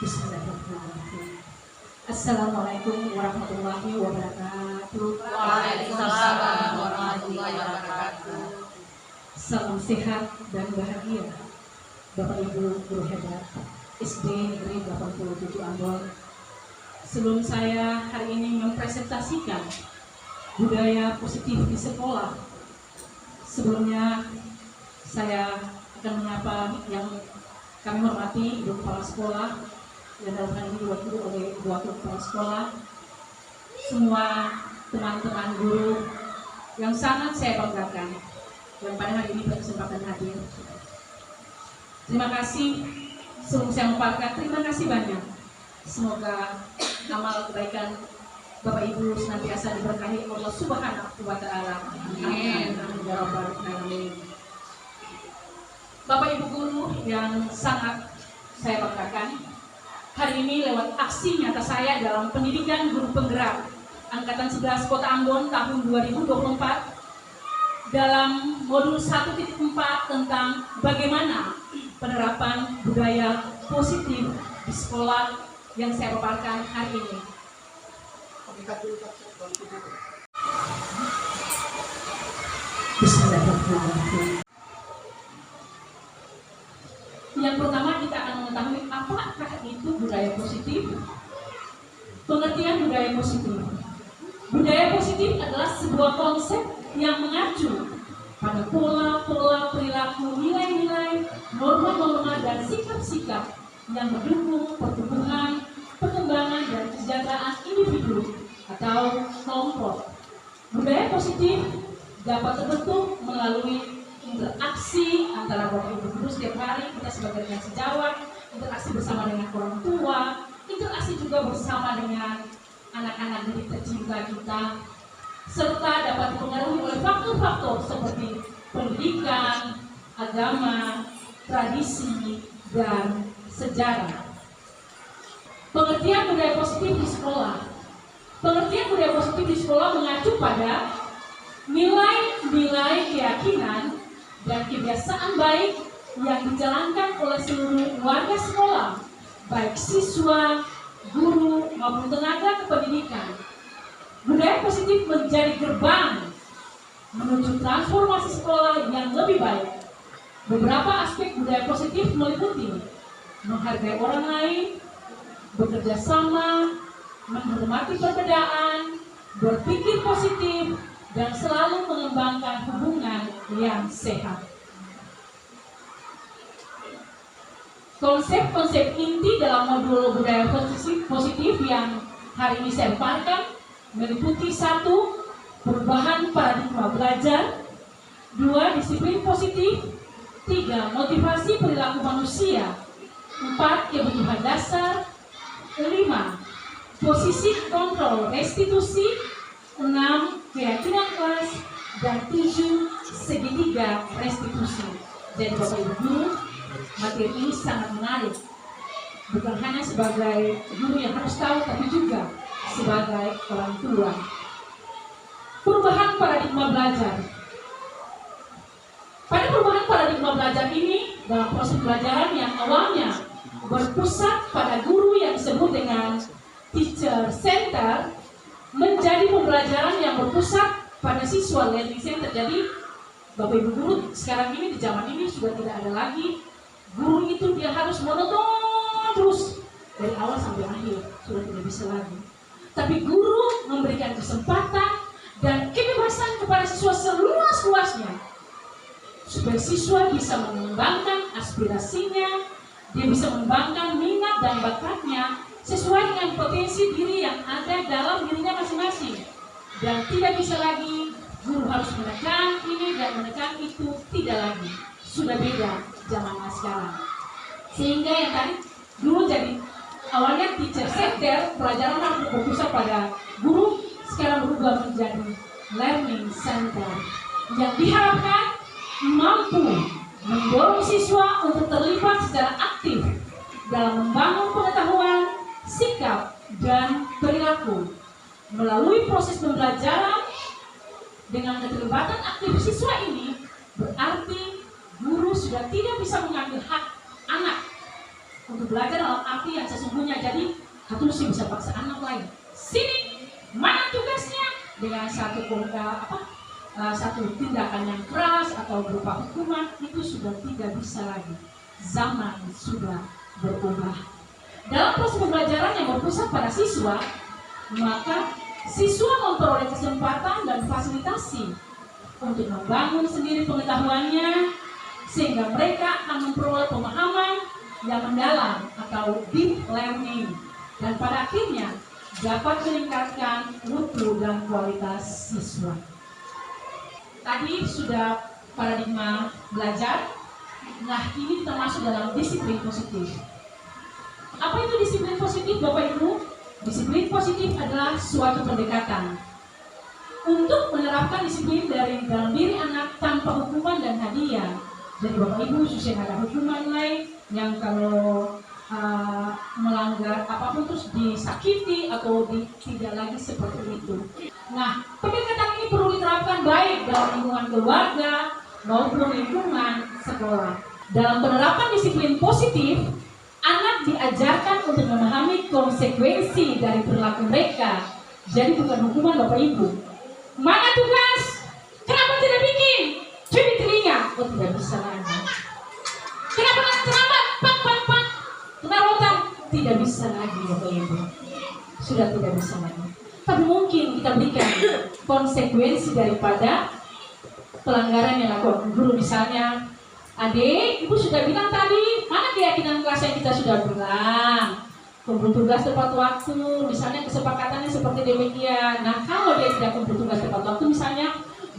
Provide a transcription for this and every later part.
Bismillahirrahmanirrahim. Assalamualaikum warahmatullahi wabarakatuh. Waalaikumsalam warahmatullahi wabarakatuh. Salam sehat dan bahagia Bapak Ibu guru hebat SD Negeri 87 Ambon. Sebelum saya hari ini mempresentasikan budaya positif di sekolah, sebelumnya saya akan menyapa yang kami hormati Ibu Kepala Sekolah, yang dalam hal ini diwakili oleh Ibu Wakil Kepala Sekolah, semua teman-teman guru yang sangat saya banggakan yang pada hari ini berkesempatan hadir. Terima kasih. Sebelum saya memaparkan, terima kasih banyak. Semoga amal kebaikan Bapak Ibu senantiasa diberkahi Allah Subhanahu wa Ta'ala. Amin. Ya Rabbal Alamin. Bapak Ibu guru yang sangat saya banggakan, hari ini lewat aksi nyata saya dalam pendidikan guru penggerak Angkatan 11 Kota Ambon tahun 2024 dalam modul 1.4 tentang bagaimana penerapan budaya positif di sekolah yang saya paparkan hari ini. Bismillahirrahmanirrahim. Yang pertama kita akan mengetahui apakah itu budaya positif. Pengertian budaya positif. Budaya positif adalah sebuah konsep yang mengacu pada pola-pola perilaku, nilai-nilai, norma-norma dan sikap-sikap yang mendukung pertumbuhan, perkembangan dan kesejahteraan individu atau kelompok. Budaya positif dapat terbentuk melalui interaksi antara Bapak Ibu guru setiap hari, kita sebagai rekan sejawat, interaksi bersama dengan orang tua, interaksi juga bersama dengan anak-anak didik tercinta kita, serta dapat dipengaruhi oleh faktor-faktor seperti pendidikan, agama, tradisi, dan sejarah. Pengertian budaya positif di sekolah. Pengertian budaya positif di sekolah mengacu pada nilai-nilai keyakinan dan kebiasaan baik yang dijalankan oleh seluruh warga sekolah, baik siswa, guru, maupun tenaga kependidikan. Budaya positif menjadi gerbang menuju transformasi sekolah yang lebih baik. Beberapa aspek budaya positif meliputi menghargai orang lain, bekerja sama, menghormati perbedaan, berpikir positif, dan selalu mengembangkan hubungan yang sehat. Konsep-konsep inti dalam modul budaya positif yang hari ini saya paparkan meliputi 1. Perubahan paradigma belajar, 2. Disiplin positif, 3. Motivasi perilaku manusia, 4. Kebutuhan dasar, 5. Posisi kontrol restitusi, 6. Keyakinan kelas, dan 7. Segitiga restitusi. Jadi Bapak Ibu guru, materi ini sangat menarik. Bukan hanya sebagai guru yang harus tahu, tapi juga sebagai orang tua. Perubahan paradigma belajar. Pada perubahan paradigma belajar ini, dalam proses pembelajaran yang awalnya berpusat pada guru yang disebut dengan teacher center, menjadi pembelajaran yang berpusat pada siswa learning center. Jadi Bapak Ibu guru sekarang ini di zaman ini sudah tidak ada lagi guru itu dia harus monoton terus dari awal sampai akhir, sudah tidak bisa lagi. Tapi guru memberikan kesempatan dan kebebasan kepada siswa seluas-luasnya supaya siswa bisa mengembangkan aspirasinya, dia bisa mengembangkan minat dan bakatnya sesuai dengan potensi diri yang ada dalam dirinya masing-masing. Dan tidak bisa lagi guru harus menekan ini dan menekan itu, tidak lagi. Sudah beda zamannya sekarang. Sehingga yang tadi dulu jadi awalnya teacher center, pelajaran harus berpusat pada guru, sekarang berubah menjadi learning center yang diharapkan mampu mendorong siswa untuk terlibat secara aktif dalam membangun pengetahuan, sikap, dan perilaku. Melalui proses pembelajaran dengan keterlibatan aktif siswa ini, berarti guru sudah tidak bisa mengambil hak anak untuk belajar dalam arti yang sesungguhnya. Jadi Hatulus bisa paksa anak lain, sini mana tugasnya, dengan satu tindakan yang keras atau berupa hukuman. Itu sudah tidak bisa lagi. Zaman sudah berubah. Dalam proses pembelajaran yang berpusat pada siswa, maka siswa memperoleh kesempatan dan fasilitasi untuk membangun sendiri pengetahuannya, sehingga mereka akan memperoleh pemahaman yang mendalam atau deep learning, dan pada akhirnya dapat meningkatkan mutu dan kualitas siswa. Tadi sudah paradigma belajar. Nah, ini termasuk dalam disiplin positif. Apa itu disiplin positif, Bapak Ibu? Disiplin positif adalah suatu pendekatan untuk menerapkan disiplin dari dalam diri anak tanpa hukuman dan hadiah. Jadi Bapak Ibu, khususnya ada hukuman lain yang kalau melanggar apapun terus disakiti atau tidak lagi seperti itu. Nah, pendekatan ini perlu diterapkan baik dalam lingkungan keluarga maupun lingkungan sekolah. Dalam penerapan disiplin positif, anak diajarkan untuk memahami konsekuensi dari perilaku mereka. Jadi bukan hukuman, Bapak Ibu. Mana tugas? Kenapa tidak bikin? Curi telinga. Oh, tidak bisa lagi. Kenapa terlambat? Pak. Kenarotan. Tidak bisa lagi, Bapak Ibu. Sudah tidak bisa lagi. Tapi mungkin kita berikan konsekuensi daripada pelanggaran yang dilakukan guru. Misalnya, adik, ibu sudah bilang tadi, mana keyakinan kelas yang kita sudah bilang? Kumpul tugas tepat waktu, misalnya kesepakatannya seperti demikian. Nah, kalau dia tidak kumpul tugas tepat waktu, misalnya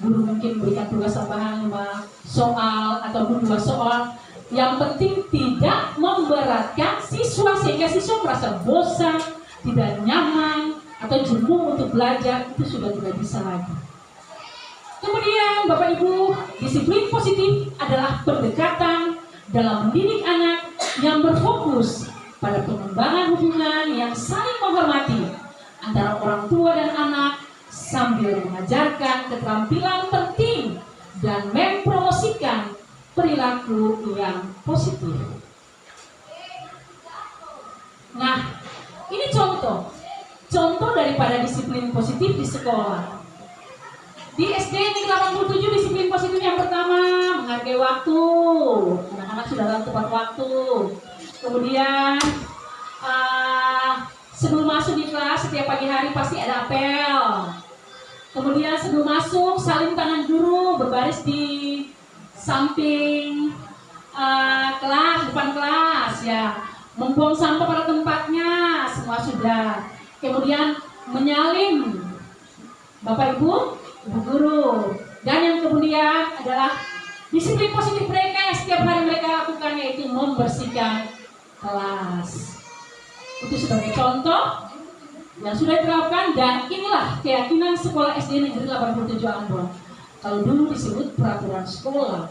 guru mungkin berikan tugas tambahan 5 soal ataupun 2 soal. Yang penting tidak memberatkan siswa sehingga siswa merasa bosan, tidak nyaman, atau jenuh untuk belajar. Itu sudah tidak bisa lagi. Kemudian Bapak Ibu, disiplin positif adalah pendekatan dalam mendidik anak yang berfokus pada pengembangan hubungan yang saling menghormati antara orang tua dan anak, sambil mengajarkan keterampilan penting dan mempromosikan perilaku yang positif. Nah, ini contoh daripada disiplin positif di sekolah. Di SD Negeri 87 disiplin positif yang pertama, menghargai waktu. Anak-anak sudah dalam tepat waktu. Kemudian sebelum masuk di kelas setiap pagi hari pasti ada apel. Kemudian sebelum masuk saling tangan guru, berbaris di samping kelas, depan kelas ya. Membuang sampah pada tempatnya, semua sudah. Kemudian menyalin Bapak Ibu, Ibu guru. Dan yang kemudian adalah disiplin positif mereka yang setiap hari mereka lakukan, yaitu membersihkan kelas. Itu sebagai contoh yang sudah diterapkan, dan inilah keyakinan sekolah SD Negeri 87 Ambon. Kalau dulu disebut peraturan sekolah,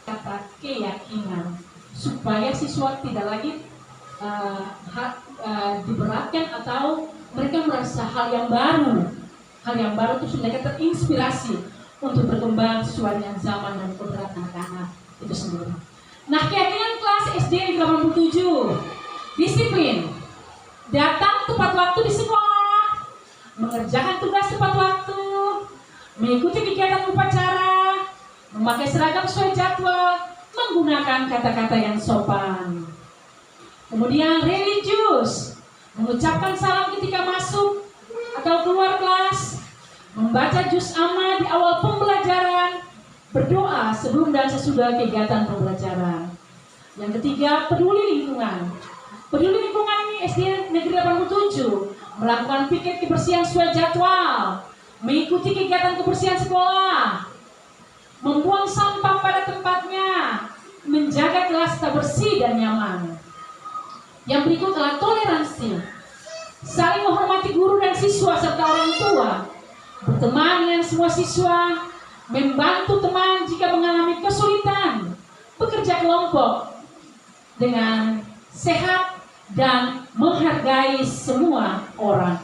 kata keyakinan, supaya siswa tidak lagi diberatkan atau mereka merasa hal yang baru. Hal yang baru itu mereka terinspirasi untuk berkembang sesuai dengan zaman dan kodrat anak-anak itu sendiri. Nah, keyakinan kelas SD Negeri 87, disiplin, datang tepat waktu di sekolah, mengerjakan tugas tepat waktu, mengikuti kegiatan upacara, memakai seragam sesuai jadwal, menggunakan kata-kata yang sopan. Kemudian religius, mengucapkan salam ketika masuk atau keluar kelas, membaca juz amma di awal pembelajaran, berdoa sebelum dan sesudah kegiatan pembelajaran. Yang ketiga, peduli lingkungan. Peduli lingkungan ini SD Negeri 87 melakukan piket kebersihan sesuai jadwal, mengikuti kegiatan kebersihan sekolah, membuang sampah pada tempatnya, menjaga kelas tetap bersih dan nyaman. Yang berikut adalah toleransi, saling menghormati guru dan siswa serta orang tua, berteman dengan semua siswa, membantu teman jika mengalami kesulitan, bekerja kelompok dengan sehat, dan menghargai semua orang.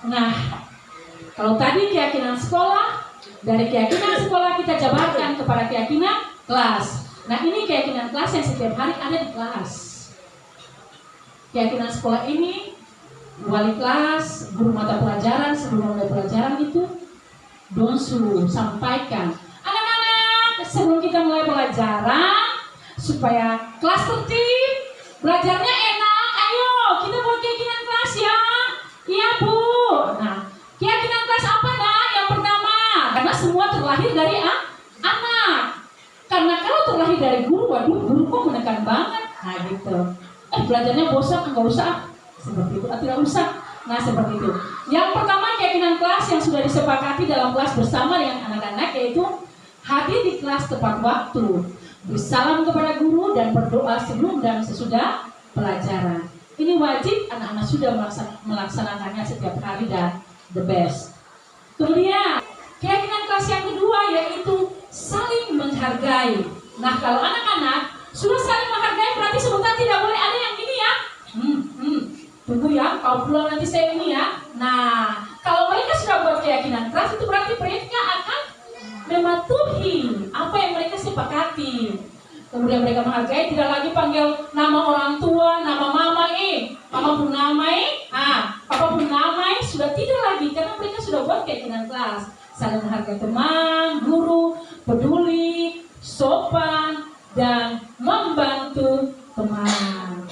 Nah, kalau tadi keyakinan sekolah, dari keyakinan sekolah kita jabarkan kepada keyakinan kelas. Nah ini keyakinan kelas yang setiap hari ada di kelas. Keyakinan sekolah ini, wali kelas, guru mata pelajaran, sebelum mulai pelajaran itu donsu sampaikan, anak-anak sebelum kita mulai pelajaran supaya kelas tertib, belajarnya enak, ayo kita buat keyakinan kelas ya. Iya bu. Nah keyakinan kelas apa nak? Yang pertama, karena semua terlahir dari anak. Karena kalau terlahir dari guru, waduh guru kok menekan banget. Nah gitu. Belajarnya bosan, enggak usah. Seperti itu, tidak usah. Nah seperti itu. Yang pertama keyakinan kelas yang sudah disepakati dalam kelas bersama dengan anak-anak yaitu hadir di kelas tepat waktu, bersalam kepada guru dan berdoa sebelum dan sesudah pelajaran. Ini wajib anak-anak sudah melaksanakannya setiap hari dan the best. Kemudian keyakinan kelas yang kedua yaitu saling menghargai. Nah kalau anak-anak sudah saling menghargai berarti sebentar tidak boleh ada yang ini ya. Tunggu ya, kau pulang nanti saya ini ya. Nah kalau mereka sudah buat keyakinan kelas itu berarti mereka akan mematuhi apa yang mereka sepakati. Kemudian mereka menghargai, tidak lagi panggil nama orang tua, nama mama mama pun namai, papa pun namai, sudah tidak lagi karena mereka sudah buat keyakinan kelas. Saling menghargai teman, guru, peduli, sopan, dan membantu teman.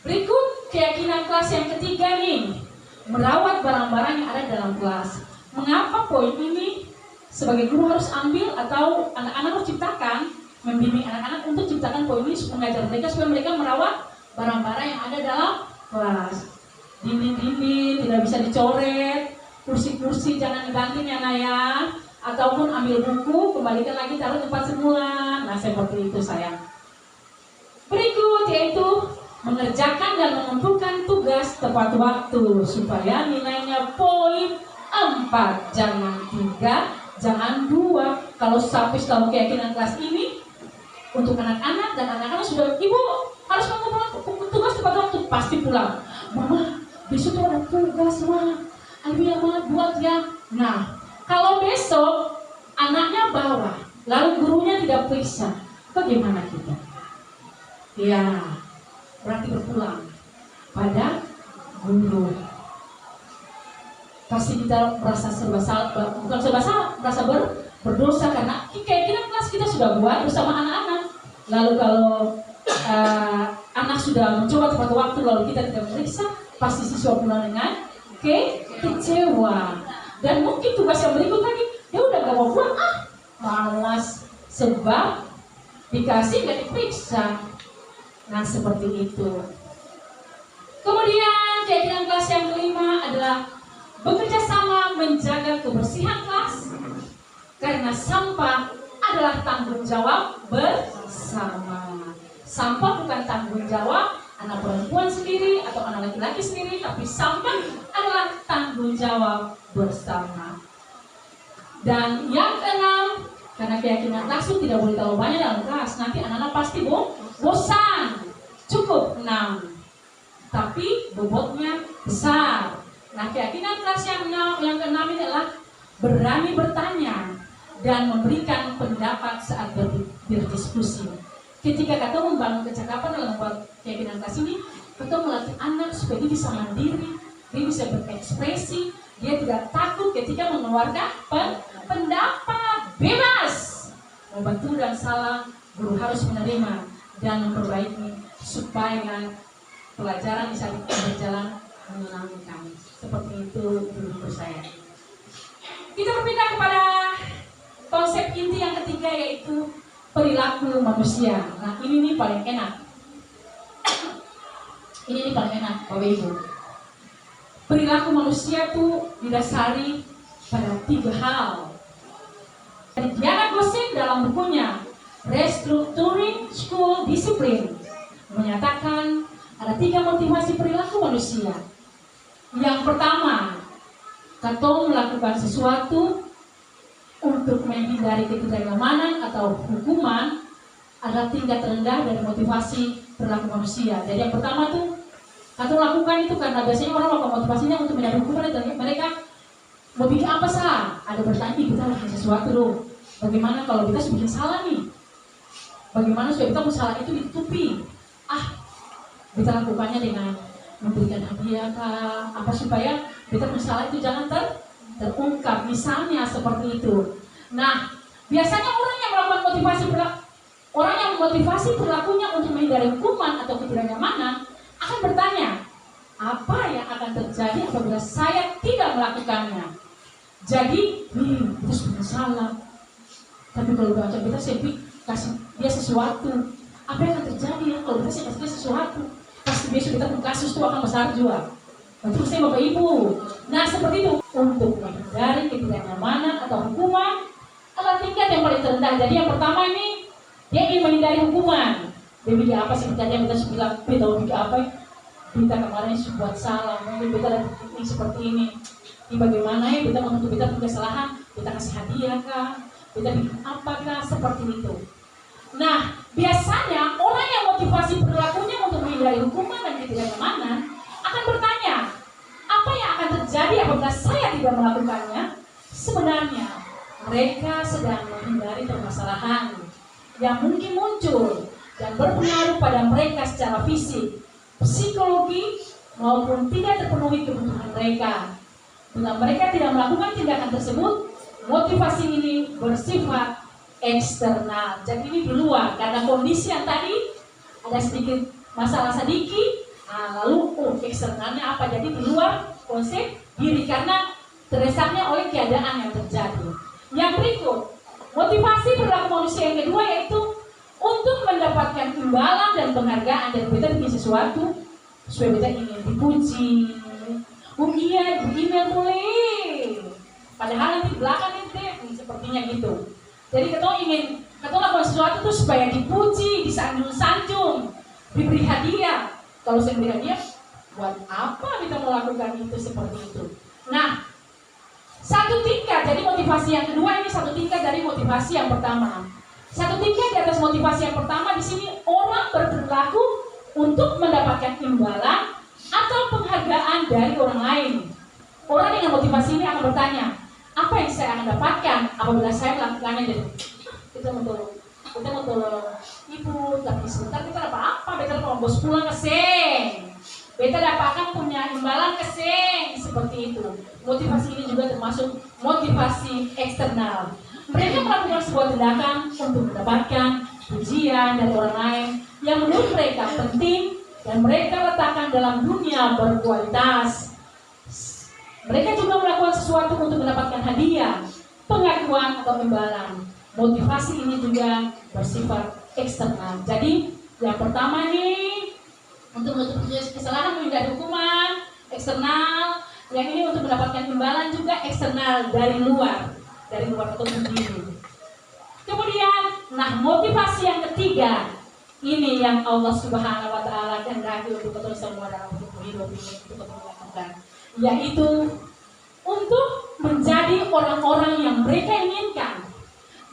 Berikut keyakinan kelas yang ketiga nih, merawat barang-barang yang ada dalam kelas. Mengapa poin ini sebagai guru harus ambil atau anak-anak harus ciptakan, membimbing anak-anak untuk ciptakan poin ini mengajar mereka supaya mereka merawat barang-barang yang ada dalam kelas. Dinding-dinding tidak bisa dicoret, kursi-kursi jangan dibanting ya Naya, ataupun ambil buku kembalikan lagi taruh tempat semula. Nah seperti itu sayang. Berikut yaitu mengerjakan dan mengumpulkan tugas tepat waktu supaya nilainya poin 4, jangan 3, jangan 2. Kalau sampai tahu keyakinan kelas ini untuk anak-anak dan anak-anak sudah, ibu harus mengumpulkan tugas tepat waktu, pasti pulang. Mama besok ada tugas mah, ibu yang mana buat ya. Nah kalau besok anaknya bawa lalu gurunya tidak periksa, bagaimana kita? Ya berarti berpulang pada guru. Pasti kita merasa serba salah, bukan serba salah, merasa berdosa karena keyakinan kelas kita sudah buat bersama anak-anak. Lalu kalau anak sudah mencoba tepat waktu lalu kita tidak meriksa, pasti siswa pulang dengan kecewa. Dan mungkin tugas yang berikut lagi, dia udah gak mau buat, malas sebab dikasih gak diperiksa. Nah seperti itu. Kemudian keyakinan kelas yang kelima adalah bekerja sama menjaga kebersihan kelas, karena sampah adalah tanggung jawab bersama. Sampah bukan tanggung jawab anak perempuan sendiri atau anak laki-laki sendiri, tapi sampah adalah tanggung jawab bersama. Dan yang keenam, karena keyakinan kelas itu tidak boleh terlalu banyak dalam kelas, nanti anak-anak pasti bosan. Cukup 6, tapi bobotnya besar. Nah keyakinan kelas yang keenam ini adalah berani bertanya dan memberikan pendapat saat berdiskusi. Ketika kita membangun kecakapan dalam membuat keyakinan kelas ini, kita melatih anak supaya dia bisa mandiri, dia bisa berekspresi, dia tidak takut ketika mengeluarkan pendapat, bebas. Mau betul dan salah, guru harus menerima dan memperbaiki supaya pelajaran bisa berjalan menyenangkan. Seperti itu guru saya. Kita berpindah kepada konsep inti yang ketiga yaitu perilaku manusia. Nah ini nih paling enak. Ini nih paling enak Bapak Ibu. Perilaku manusia tuh didasari pada 3 hal. Diana Gosin dalam bukunya Restructuring School Discipline menyatakan ada 3 motivasi perilaku manusia. Yang pertama, kita melakukan sesuatu untuk menghindari ketidaknyamanan atau hukuman adalah tingkat rendah dari motivasi perilaku manusia. Jadi yang pertama tuh kita lakukan itu karena biasanya orang melakukan motivasinya untuk menghindari hukuman dan mereka mau bikin apa sah? Ada bertanya kita lakukan sesuatu loh. Bagaimana kalau kita bikin salah nih? Bagaimana supaya kita salah itu ditutupi? Kita lakukannya dengan memberikan hadiah kah? Apa supaya kita salah itu jangan terungkap. Misalnya seperti itu. Nah, biasanya orang yang memotivasi perilakunya untuk menghindari hukuman atau ketidaknyamanan akan bertanya, apa yang akan terjadi apabila saya tidak melakukannya? Jadi, terus salah. Tapi kalau baca kita kasih dia sesuatu, apa yang akan terjadi ya kalau kita kasih dia sesuatu? Pasti besok kita kasus itu akan besar juga. Untuk saya Bapak Ibu. Nah seperti itu untuk menghindari ketidaknyamanan atau hukuman adalah tingkat yang paling terendah. Jadi yang pertama ini dia ingin menghindari hukuman. Dia bikin apa sih? Tadi kita bilang, kita bikin apa? Kita kemarin buat salah, mungkin kita ada ini seperti ini. Ini bagaimana ya? Kita menutup kita punya kesalahan, kita kasih hadiah kah? Kita bikin apakah seperti itu? Nah, biasanya orang yang motivasi perilakunya untuk menghindari hukuman dan ketidaknyamanan akan bertanya, apa yang akan terjadi apabila saya tidak melakukannya? Sebenarnya, mereka sedang menghindari permasalahan yang mungkin muncul dan berpengaruh pada mereka secara fisik, psikologi, maupun tidak terpenuhi kebutuhan mereka. Bila mereka tidak melakukan tindakan tersebut, motivasi ini bersifat eksternal. Jadi ini di luar, karena kondisi yang tadi ada sedikit masalah sedikit, lalu eksternalnya apa? Jadi di luar konsep diri karena terdesaknya oleh keadaan yang terjadi. Yang berikut, motivasi perilaku manusia yang kedua yaitu untuk mendapatkan imbalan dan penghargaan dari kita bikin sesuatu supaya kita ingin dipuji. Iya, begini boleh. Padahal nanti di belakang ini sepertinya gitu. Jadi kita lakukan sesuatu itu supaya dipuji, disanjung-sanjung, diberi hadiah. Kalau saya beri hadiah, buat apa kita melakukan itu seperti itu? Nah, satu tingkat. Jadi motivasi yang kedua ini satu tingkat dari motivasi yang pertama. Satu tingkat di atas motivasi yang pertama di sini orang berperilaku untuk mendapatkan imbalan atau penghargaan dari orang lain. Orang dengan motivasi ini akan bertanya, apa yang saya akan dapatkan apabila saya melakukannya? Jadi kita mau tolong ibu, tapi sebentar kita dapat apa? Kita mau bos pulang keseng, kita dapatkan punya imbalan keseng, seperti itu. Motivasi ini juga termasuk motivasi eksternal. Mereka melakukan sebuah tindakan untuk mendapatkan pujian dari orang lain yang menurut mereka penting dan mereka letakkan dalam dunia berkualitas. Mereka juga melakukan sesuatu untuk mendapatkan hadiah, pengakuan atau imbalan. Motivasi ini juga bersifat eksternal. Jadi yang pertama nih untuk menutup kesalahan menghindari hukuman eksternal. Yang ini untuk mendapatkan imbalan juga eksternal dari luar atau diri. Kemudian, motivasi yang ketiga ini yang Allah Subhanahu Wa Taala kehendaki untuk kita semua dalam hidup ini untuk kita lakukan, yaitu untuk menjadi orang-orang yang mereka inginkan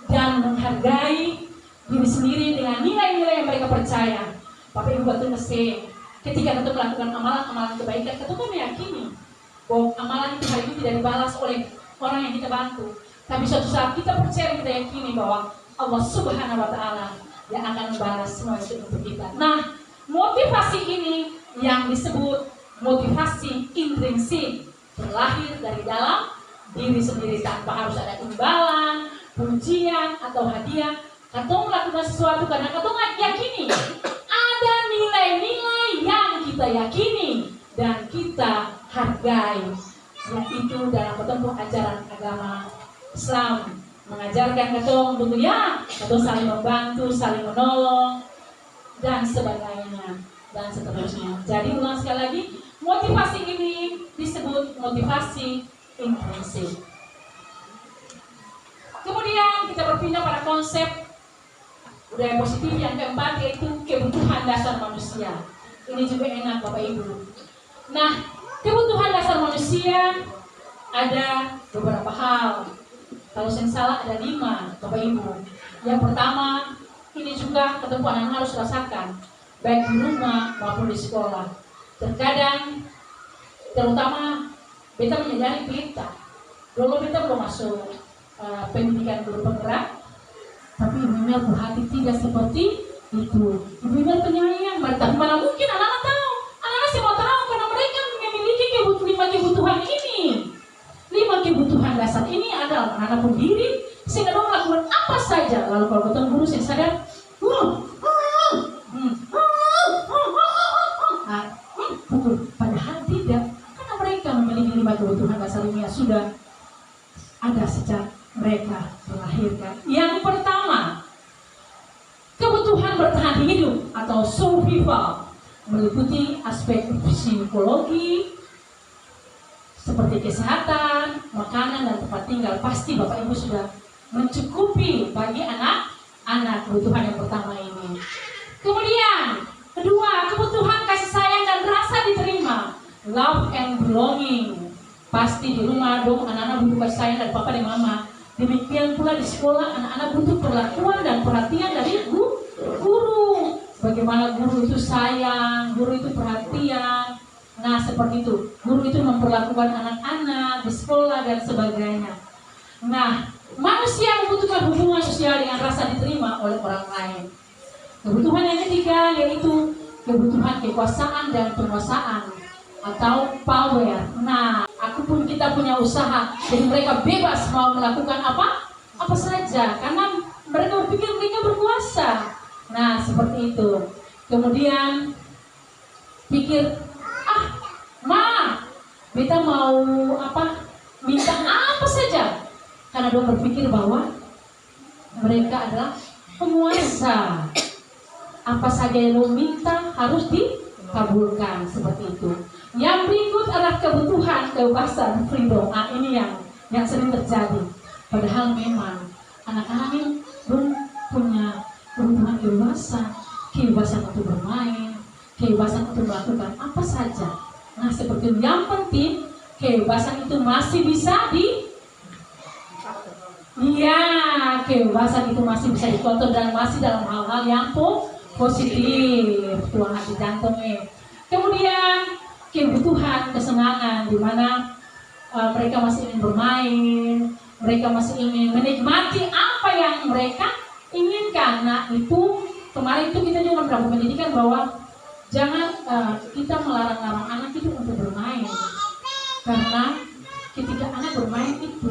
dan menghargai diri sendiri dengan nilai-nilai yang mereka percaya. Bapak Ibu betul mesti ketika kita melakukan amalan-amalan kebaikan, kita kan meyakini bahwa amalan itu hari ini tidak dibalas oleh orang yang kita bantu. Tapi suatu saat kita percaya, kita yakini bahwa Allah Subhanahu Wa Taala yang akan membalas semua itu untuk kita. Nah, motivasi ini yang disebut motivasi intrinsik, berlahir dari dalam diri sendiri tanpa harus ada imbalan, pujian atau hadiah. Atau melakukan sesuatu karena kita yakini ada nilai-nilai yang kita yakini dan kita hargai, yaitu dalam ketentuan ajaran agama Islam mengajarkan ketong dunia, ketong saling membantu, saling menolong dan sebagainya dan seterusnya. Jadi ulang sekali lagi, motivasi ini disebut motivasi intrinsik. Kemudian kita berpindah pada konsep budaya positif yang keempat, yaitu kebutuhan dasar manusia. Ini juga enak Bapak Ibu. Nah, kebutuhan dasar manusia ada beberapa hal. Kalau saya salah ada 5 Bapak Ibu. Yang pertama, ini juga ketentuan yang harus rasakan baik di rumah maupun di sekolah. Terkadang, terutama kita menyadari kita dulu kita belum masuk pendidikan guru penggerak, Tapi Ibu Mel berhati tidak seperti itu. Ibu Mel penyayang, tapi mana mungkin anak-anak tahu. Anak-anak semua tahu karena mereka memiliki 5 kebutuhan ini. 5 kebutuhan dasar ini adalah anak berdiri sehingga dong melakukan apa saja. Lalu kalau ketemu guru saya sadar, pukul. Padahal tidak, karena mereka memiliki 5 kebutuhan dasar ini yang sudah ada sejak mereka melahirkan. Yang pertama, kebutuhan bertahan hidup atau survival meliputi aspek psikologi seperti kesehatan, makanan, dan tempat tinggal. Pasti Bapak Ibu sudah mencukupi bagi anak-anak kebutuhan yang pertama ini. Kemudian, kedua, kebutuhan kasih sayang dan rasa diterima, love and belonging. Pasti di rumah dong anak-anak butuh kasih sayang dari papa dan mama. Demikian pula di sekolah anak-anak butuh perlakuan dan perhatian dari guru. Bagaimana guru itu sayang, guru itu perhatian. Nah seperti itu, guru itu memperlakukan anak-anak di sekolah dan sebagainya. Nah, manusia membutuhkan hubungan sosial dengan rasa diterima oleh orang lain. Kebutuhan yang ketiga yaitu kebutuhan kekuasaan dan penguasaan atau power. Nah, kita punya usaha, jadi mereka bebas mau melakukan apa saja karena mereka berpikir mereka berkuasa. Nah, seperti itu. Kemudian pikir, beta mau minta apa saja, karena dia berpikir bahwa mereka adalah penguasa. Apa saja yang lo minta harus dikabulkan, seperti itu. Yang berikut adalah kebutuhan kebebasan, freedom. Ini yang sering terjadi. Padahal memang anak-anak ini belum punya kebutuhan kebebasan untuk bermain, kebebasan untuk melakukan apa saja. Nah, seperti itu. Yang penting kebebasan itu masih bisa kebebasan itu masih bisa dikontrol dan masih dalam hal-hal yang positif. Tuang hati jantungnya. Kemudian kebutuhan kesenangan, di mana mereka masih ingin bermain, mereka masih ingin menikmati apa yang mereka inginkan. Nah, itu kemarin itu kita juga mendapat pendidikan bahwa jangan kita melarang-larang anak itu untuk bermain, karena ketika anak bermain itu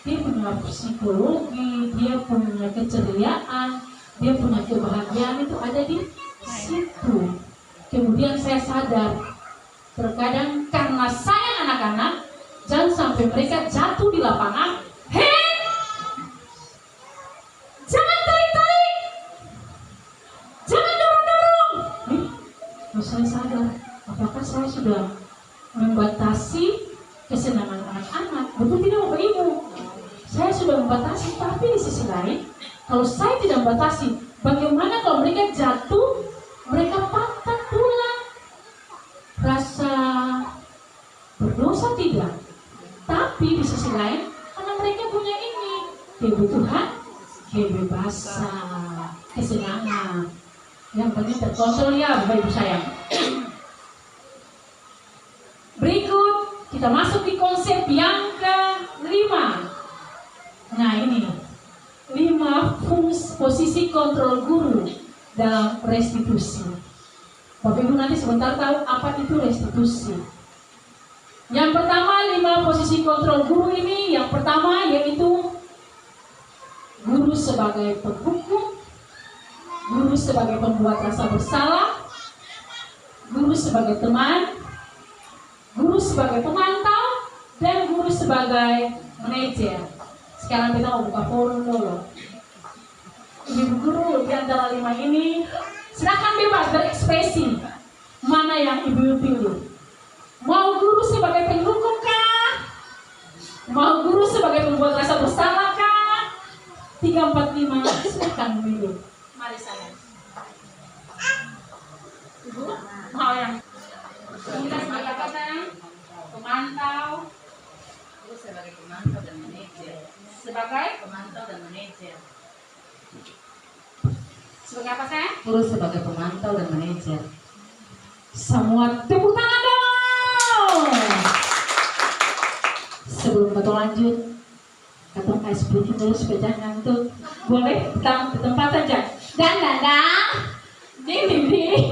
dia punya psikologi, dia punya keceriaan, dia punya kebahagiaan, itu ada di situ. Kemudian saya sadar, terkadang karena sayang anak-anak, jangan sampai mereka jatuh di lapangan. Jangan tarik-tarik, jangan dorong-dorong. Saya sadar, apakah saya sudah membatasi kesenangan anak-anak? Betul tidak Bapak Ibu? Saya sudah membatasi, tapi di sisi lain, kalau saya tidak membatasi, bagaimana kalau mereka jatuh, mereka patah tulang? Rasa berdosa tidak, tapi di sisi lain, karena mereka punya ini kebutuhan kebebasan, kesenangan yang penting terkontrol ya Bapak Ibu sayang. Berikut kita masuk di konsep yang kelima. Nah, ini 5 posisi kontrol guru dalam restitusi. Bapak Ibu nanti sebentar tahu apa itu restitusi. Yang pertama, 5 posisi kontrol guru ini. Yang pertama yaitu guru sebagai penghukum, guru sebagai pembuat rasa bersalah, guru sebagai teman, guru sebagai pemantau, dan guru sebagai manajer. Sekarang kita mau buka forum dulu. Ibu guru di antara 5 ini silakan bebas berekspresi. Mana yang ibu pilih? Mau guru sebagai penghukum kah? Mau guru sebagai pembuat rasa bersalah kah? 3, 4, 5 silakan memilih. Mari saya. Ibu mau yang kita sebagai apa sayang? Pemantau. Guru sebagai pemantau dan manajer. Sebagai Pemantau dan manajer. sebagai apa sayang? Guru sebagai pemantau dan manajer. Semua tepuk tangan dong. Sebelum kita lanjut, kita ice breaking dulu supaya jangan ngantuk. Boleh di tempat saja. Dan ini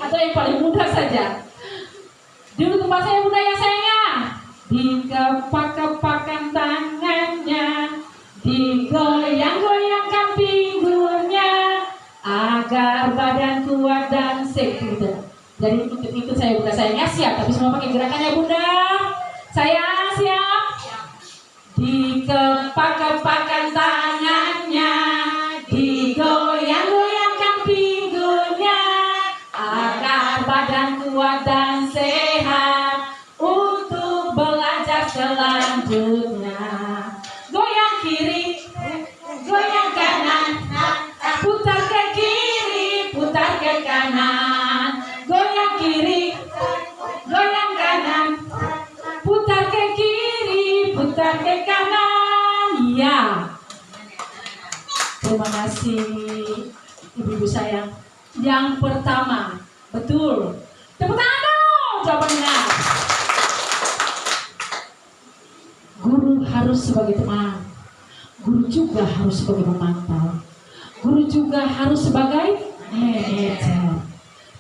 atau yang paling mudah saja. Dulu tempat saya bunda ya sayangnya. Dikepak-kepakan tangannya, digoyang-goyangkan pinggulnya, agar badan kuat dan sehat. Jadi ikut saya bunda sayangnya siap, tapi semua pakai gerakannya bunda. Saya siap. Dikepak-kepakan tangannya, digoyang-goyangkan pinggulnya, agar badan kuat dan sehat untuk belajar selanjutnya. Goyang kiri, goyang kanan, putar ke kiri, putar ke kanan. Goyang kiri, goyang kanan, putar ke kiri, putar ke kanan. Ya. Terima kasih ibu-ibu sayang. Yang pertama, betul. Tepuk tangan dong, jawaban benar. Guru harus sebagai teman. Guru juga harus sebagai pemantau. Guru juga harus sebagai manajer.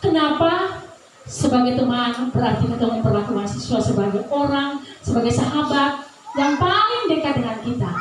Kenapa? Sebagai teman berarti kita memperlakukan siswa sebagai orang, sebagai sahabat yang paling dekat dengan kita.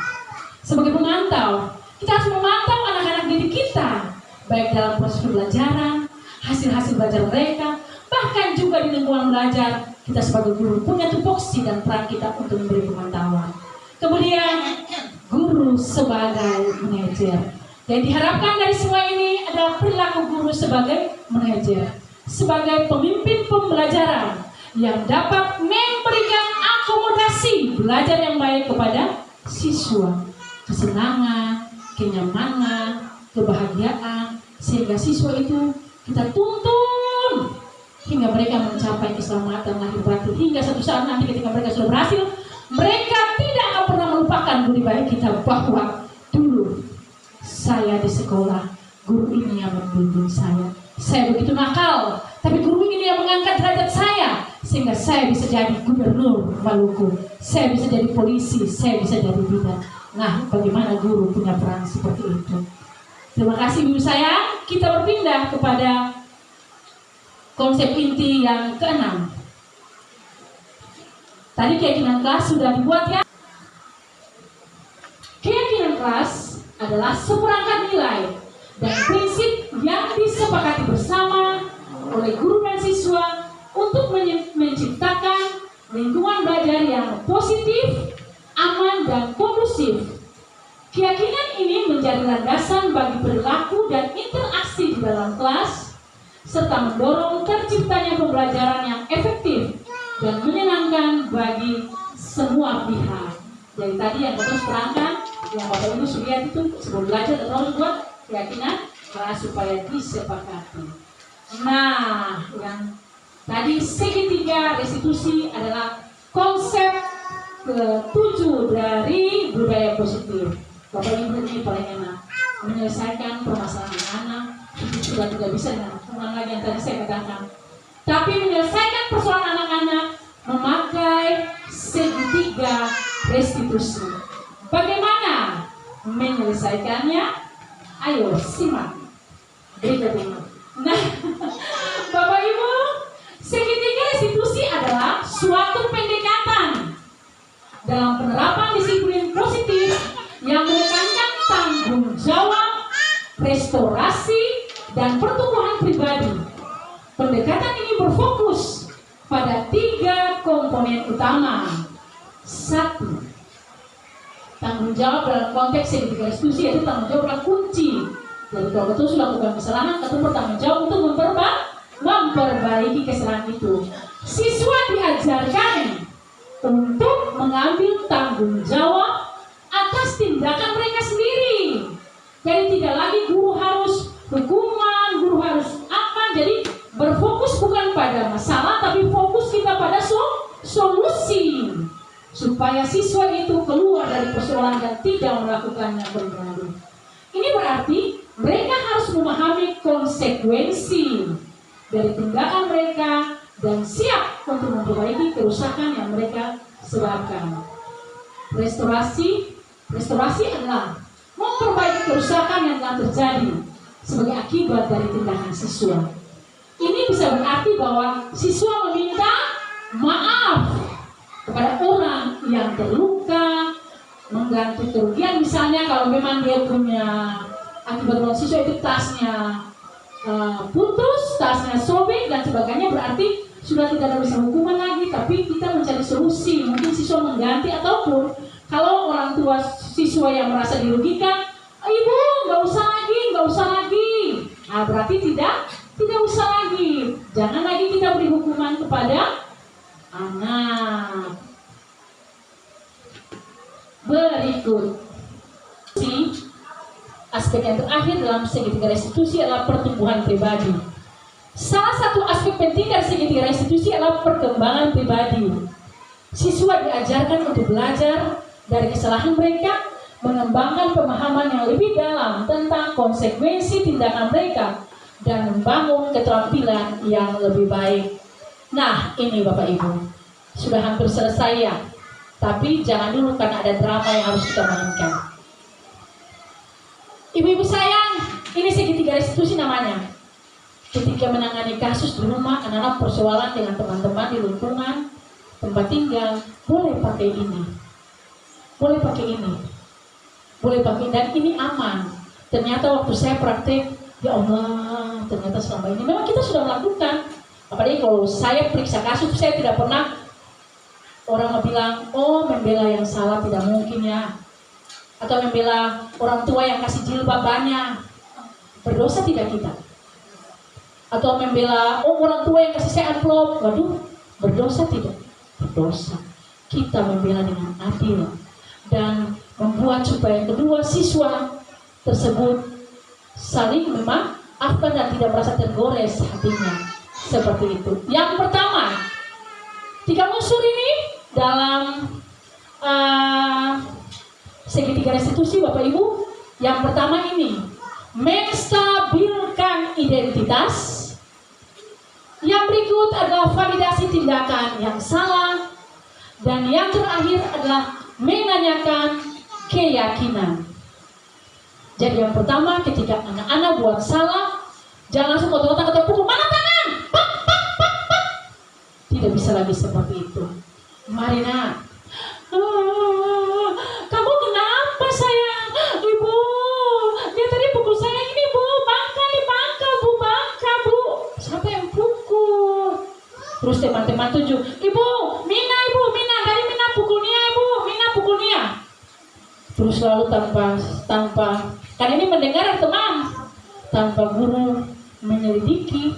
Sebagai pemantau, kita harus memantau anak-anak didik kita, baik dalam proses pembelajaran, hasil-hasil belajar mereka, bahkan juga di lingkungan belajar. Kita sebagai guru punya tupoksi dan peran kita untuk memberi pemantauan. Kemudian guru sebagai manajer. Yang diharapkan dari semua ini adalah perilaku guru sebagai manajer, sebagai pemimpin pembelajaran yang dapat memberikan akomodasi belajar yang baik kepada siswa, kesenangan, kenyamanan, kebahagiaan, sehingga siswa itu kita tuntun hingga mereka mencapai keselamatan lahir batin, hingga satu saat nanti ketika mereka sudah berhasil, mereka tidak akan pernah melupakan budi baik kita bahwa dulu saya di sekolah, guru ini yang membimbing saya begitu nakal, tapi guru ini yang mengangkat derajat saya, sehingga saya bisa jadi gubernur Maluku, saya bisa jadi polisi, saya bisa jadi bidan. Nah, bagaimana guru punya peran seperti itu? Terima kasih ibu sayang. Kita berpindah kepada konsep inti yang keenam. Tadi keyakinan kelas sudah dibuat ya. Keyakinan kelas adalah seperangkat nilai dan prinsip yang disepakati bersama oleh guru dan siswa untuk menciptakan lingkungan belajar yang positif, aman, dan kondusif. Keyakinan ini menjadi landasan bagi perilaku dan interaksi di dalam kelas, serta mendorong terciptanya pembelajaran yang efektif dan menyenangkan bagi semua pihak. Jadi tadi yang Bapak terangkan, yang Bapak Ibu sudah lihat itu sebelum belajar dan harus buat keyakinan kelas supaya disepakati. Nah, yang tadi segitiga restitusi adalah konsep ke-7 dari budaya positif. Bapak Ibu ini paling enak menyelesaikan permasalahan anak, itu sudah tidak bisa dengan ulang lagi yang tadi saya katakan. Tapi menyelesaikan persoalan anak-anak memakai segitiga restitusi. Bagaimana menyelesaikannya? Ayo simak berikut ini. Nah, Bapak Ibu, segitiga restitusi adalah suatu pendekatan dalam penerapan disiplin positif yang menekankan tanggung jawab, restorasi, dan pertumbuhan pribadi. Pendekatan ini berfokus pada 3 komponen utama. 1. Tanggung jawab dalam konteks segitiga restitusi yaitu tanggung jawab adalah kunci. Jadi kalau betul sudah melakukan kesalahan, kita bertanggung jawab untuk memperbaiki kesalahan itu. Siswa diajarkan untuk mengambil tanggung jawab atas tindakan mereka sendiri. Jadi tidak lagi guru harus hukuman, guru harus apa. Jadi berfokus bukan pada masalah, tapi fokus kita pada solusi. Supaya siswa itu keluar dari persoalan dan tidak melakukannya kembali. Ini berarti mereka harus memahami konsekuensi dari tindakan mereka dan siap untuk memperbaiki kerusakan yang mereka sebabkan. Restorasi adalah memperbaiki kerusakan yang telah terjadi sebagai akibat dari tindakan siswa. Ini bisa berarti bahwa siswa meminta maaf kepada orang yang terluka, mengganti kerugian. Misalnya kalau memang dia punya akibat dari siswa itu tasnya putus, tasnya sobek dan sebagainya, berarti sudah tidak ada bisa hukuman lagi, tapi kita mencari solusi. Mungkin siswa mengganti, ataupun kalau orang tua siswa yang merasa dirugikan, ibu nggak usah lagi. Nah, berarti tidak usah lagi. Jangan lagi kita beri hukuman kepada anak. Berikut aspek yang terakhir dalam segitiga restitusi adalah pertumbuhan pribadi. Salah satu aspek penting dari segitiga restitusi adalah perkembangan pribadi. Siswa diajarkan untuk belajar dari kesalahan mereka, mengembangkan pemahaman yang lebih dalam tentang konsekuensi tindakan mereka, dan membangun keterampilan yang lebih baik. Nah, ini Bapak Ibu, sudah hampir selesai ya. Tapi jangan dulu, karena ada drama yang harus kita mainkan. Ibu-ibu sayang, ini segitiga restitusi namanya. Ketika menangani kasus di rumah, anak-anak persoalan dengan teman-teman di lingkungan tempat tinggal, boleh pakai ini, boleh pakai, dan ini aman. Ternyata waktu saya praktek, ya Allah, ternyata selama ini memang kita sudah melakukan. Apalagi kalau saya periksa kasus, saya tidak pernah orang bilang, oh membela yang salah tidak mungkin ya, atau membela orang tua yang kasih jilbab banyak, berdosa tidak kita? Atau membela, oh orang tua yang kasih saya amplop, waduh, berdosa tidak? Berdosa. Kita membela dengan adil dan membuat supaya kedua siswa tersebut saling memaafkan dan tidak merasa tergores hatinya. Seperti itu. Yang pertama, 3 unsur ini dalam segitiga restitusi Bapak Ibu. Yang pertama ini, menstabilkan identitas. Yang berikut adalah validasi tindakan yang salah. Dan yang terakhir adalah menanyakan keyakinan. Jadi yang pertama, ketika anak-anak buat salah, jangan langsung kotak-kotak atau pukul, mana tangan? Pak, pak, pak, pak. Tidak bisa lagi seperti itu. Mari nak. Kamu kenapa sayang? Ibu, dia tadi pukul saya ini bu, bangka bu, bangka bu. Siapa yang pukul? Terus teman-teman tuju, ibu, Mina, dari Mina pukul Nia, ibu, Mina pukul Nia. Terus lalu tanpa kan ini mendengar teman, tanpa guru menyelidiki,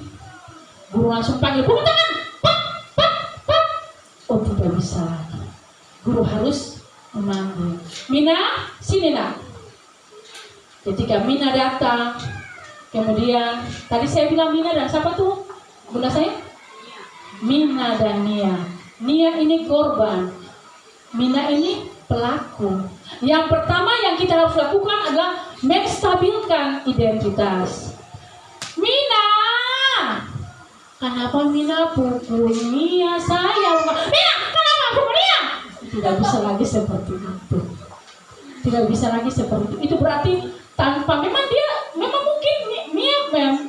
guru langsung panggil, pukul tangan, pak, pak, pak. Oh tidak bisa lagi. Guru harus memanggil, Mina, sini nak. Ketika Mina datang, kemudian tadi saya bilang Mina dan siapa tuh? Bunda saya? Mina dan Nia. Nia ini korban, Mina ini pelaku. Yang pertama yang kita harus lakukan adalah menstabilkan identitas. Mina, kenapa Mina pukul Nia sayang? Mina, kenapa pukul Nia? Tidak bisa lagi seperti itu. Tidak bisa lagi seperti itu. Itu berarti tanpa memang mungkin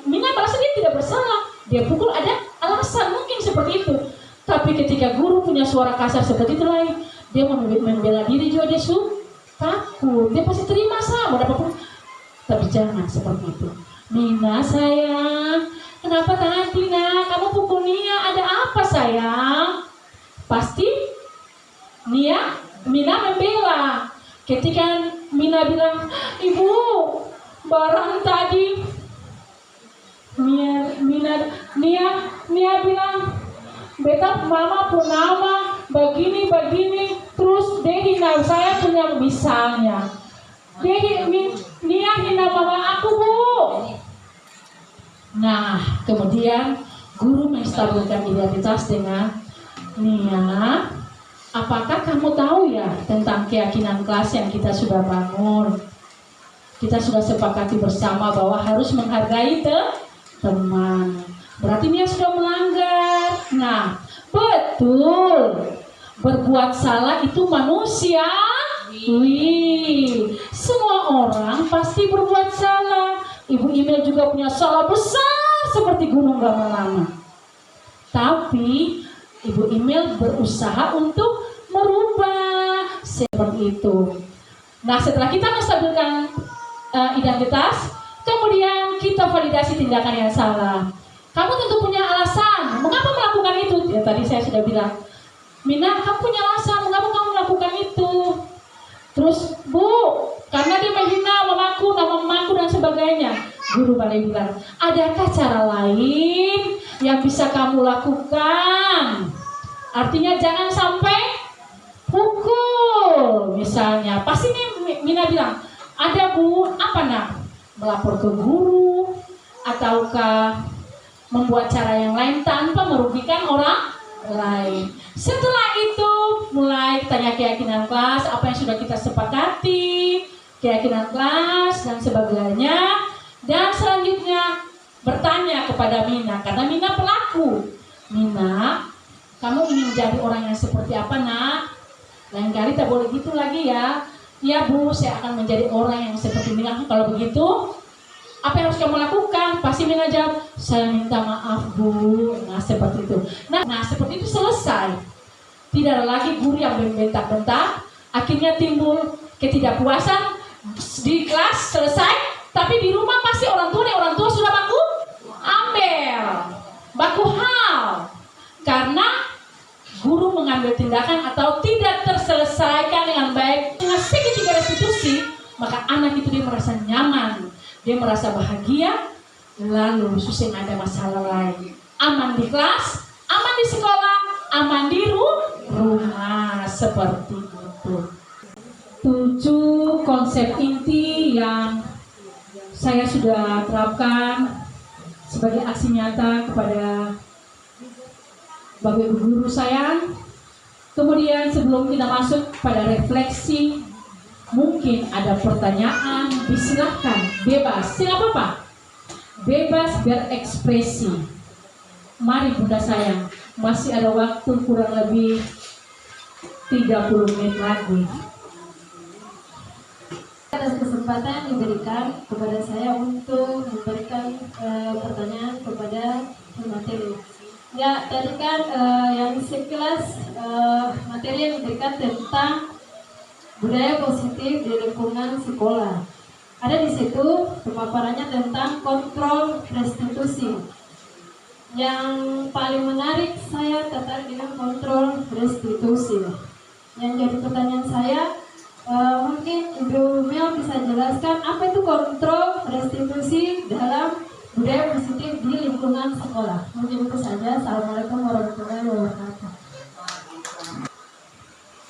Mina merasa dia tidak bersalah. Dia pukul ada alasan mungkin seperti itu. Tapi ketika guru punya suara kasar seperti itu lain, dia membela diri juga, dia takut. Dia pasti terima sama apapun. Tapi jangan seperti itu. Mina sayang, kenapa tangan Tina? Kamu pukul Nia, ada apa sayang? Pasti Mina membela. Ketika Mina bilang, ibu, barang tadi Nia bilang, beta mama pun nama begini, terus dia hina saya punya misalnya. Nia hina mama aku bu. Nah, kemudian guru menstabilkan identitas dengan Nia. Apakah kamu tahu ya tentang keyakinan kelas yang kita sudah bangun? Kita sudah sepakati bersama bahwa harus menghargai teman. Berarti Nia sudah melanggar. Nah, betul. Berbuat salah itu manusiawi. Wih, semua orang pasti berbuat salah. Ibu email juga punya salah besar seperti gunung lama-lama. Tapi ibu email berusaha untuk merubah seperti itu. Nah, setelah kita menstabilkan identitas, kemudian kita validasi tindakan yang salah. Kamu tentu punya alasan mengapa melakukan itu. Ya, tadi saya sudah bilang, Mina, kamu punya alasan mengapa kamu melakukan itu. Terus, Bu, karena dia menghina mamaku, nama mamaku dan sebagainya. Guru balai bilang, adakah cara lain yang bisa kamu lakukan? Artinya jangan sampai pukul. Misalnya, pasti nih Mina bilang, ada Bu, apa nak? Melapor ke guru, ataukah membuat cara yang lain tanpa merugikan orang lain. Setelah itu mulai tanya keyakinan kelas, apa yang sudah kita sepakati, keyakinan kelas dan sebagainya. Dan selanjutnya bertanya kepada Mina, karena Mina pelaku. Mina, kamu ingin jadi orang yang seperti apa nak? Lain kali tak boleh gitu lagi ya. Ya Bu, saya akan menjadi orang yang seperti Mina. Kalau begitu, apa yang harus kamu lakukan? Pasti Mina jawab, saya minta maaf Bu. Nah seperti itu. Nah seperti itu selesai. Tidak ada lagi guru yang membentak-bentak. Akhirnya timbul ketidakpuasan di kelas selesai. Tapi di rumah pasti orang tua sudah baku ambil, baku hal. Karena guru mengambil tindakan atau tidak terselesaikan dengan baik dengan segitiga restitusi, maka anak itu dia merasa nyaman. Dia merasa bahagia, lalu susah ada masalah lain. Aman di kelas, aman di sekolah, aman di rumah. Seperti itu. 7 konsep inti yang saya sudah terapkan sebagai aksi nyata kepada Bapak Ibu guru saya. Kemudian sebelum kita masuk pada refleksi, mungkin ada pertanyaan, disilahkan, bebas, tidak apa-apa, bebas berekspresi. Mari Bunda sayang, masih ada waktu kurang lebih 30 menit lagi. Atas kesempatan yang diberikan kepada saya untuk memberikan pertanyaan kepada materi. Ya, tadi kan yang sekelas materi yang diberikan tentang budaya positif di lingkungan sekolah. Ada di situ pemaparannya tentang kontrol restitusi. Yang paling menarik saya tertarik dengan kontrol restitusi. Yang jadi pertanyaan saya, mungkin Ibu Mel bisa jelaskan apa itu kontrol restitusi dalam budaya positif di lingkungan sekolah. Mungkin itu saja. Assalamualaikum warahmatullahi wabarakatuh.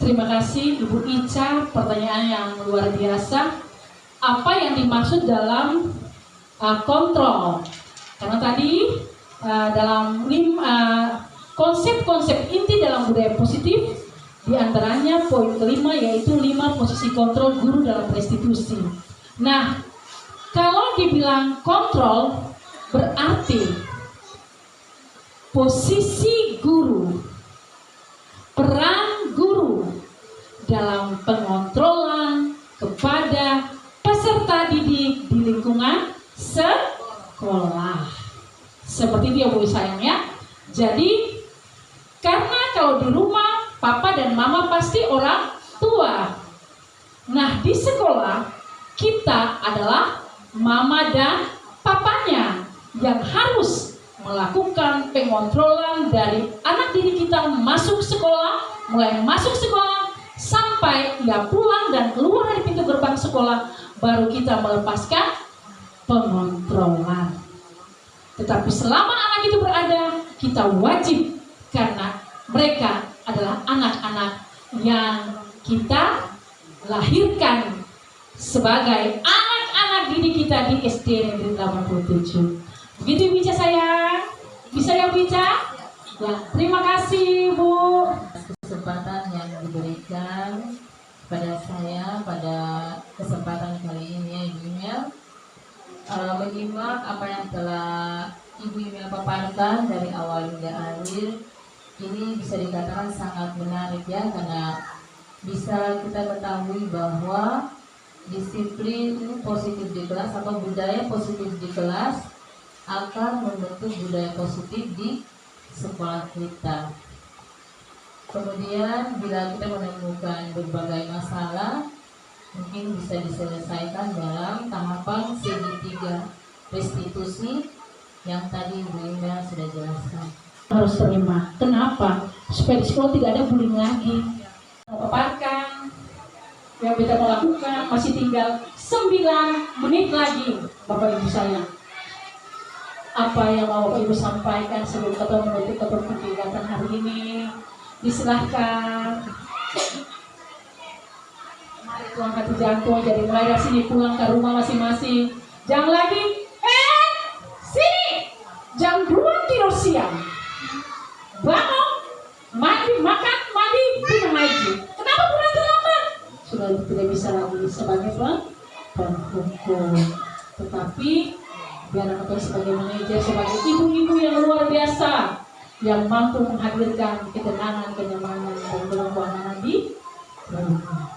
Terima kasih Ibu Ica, pertanyaan yang luar biasa. Apa yang dimaksud dalam kontrol? Karena tadi dalam konsep-konsep inti dalam budaya positif, diantaranya poin kelima yaitu 5 posisi kontrol guru dalam restitusi. Nah, kalau dibilang kontrol berarti posisi guru, peran guru dalam pengontrolan kepada peserta didik di lingkungan sekolah. Seperti itu ya Bu sayang ya. Jadi karena kalau di rumah papa dan mama pasti orang tua. Nah di sekolah kita adalah mama dan papanya yang harus melakukan pengontrolan dari anak didik kita masuk sekolah, mulai masuk sekolah sampai ia pulang dan keluar dari pintu gerbang sekolah, baru kita melepaskan pengontrolan. Tetapi selama anak itu berada, kita wajib, karena mereka adalah anak-anak yang kita lahirkan sebagai anak-anak didik kita di SD Negeri 87. Begitu Bica sayang? Bisa ya Bica? Ya, terima kasih Bu. Kesempatan yang diberikan pada saya pada kesempatan kali ini ya Ibu Email, menyimak apa yang telah Ibu Email paparkan dari awal hingga akhir. Ini bisa dikatakan sangat menarik ya, karena bisa kita ketahui bahwa disiplin positif di kelas atau budaya positif di kelas akan membentuk budaya positif di sekolah kita. Kemudian bila kita menemukan berbagai masalah, mungkin bisa diselesaikan dalam tahapan segitiga restitusi yang tadi Bu Imel sudah jelaskan. Harus terima. Kenapa? Supaya di sekolah tidak ada bullying lagi. Paparkan yang kita melakukan masih tinggal 9 menit lagi, Bapak Ibu saya. Apa yang mau Bapak Ibu sampaikan sebelum kita menutup kegiatan hari ini? Disilahkan. Mari tuang hati jantung, jadi mulai dari sini pulang ke rumah masing-masing. Jangan lagi, sini, jam 2 tidur siang. Bangun, mandi, makan, mandi, pindah lagi. Kenapa pulang terlambat? Sudah tidak bisa lagi sebagai penghukum. Tetapi biar anak sebagai manajer, sebagai ibu-ibu yang luar biasa, yang mampu menghadirkan ketenangan, kenyamanan, dan kelembuan di rumah.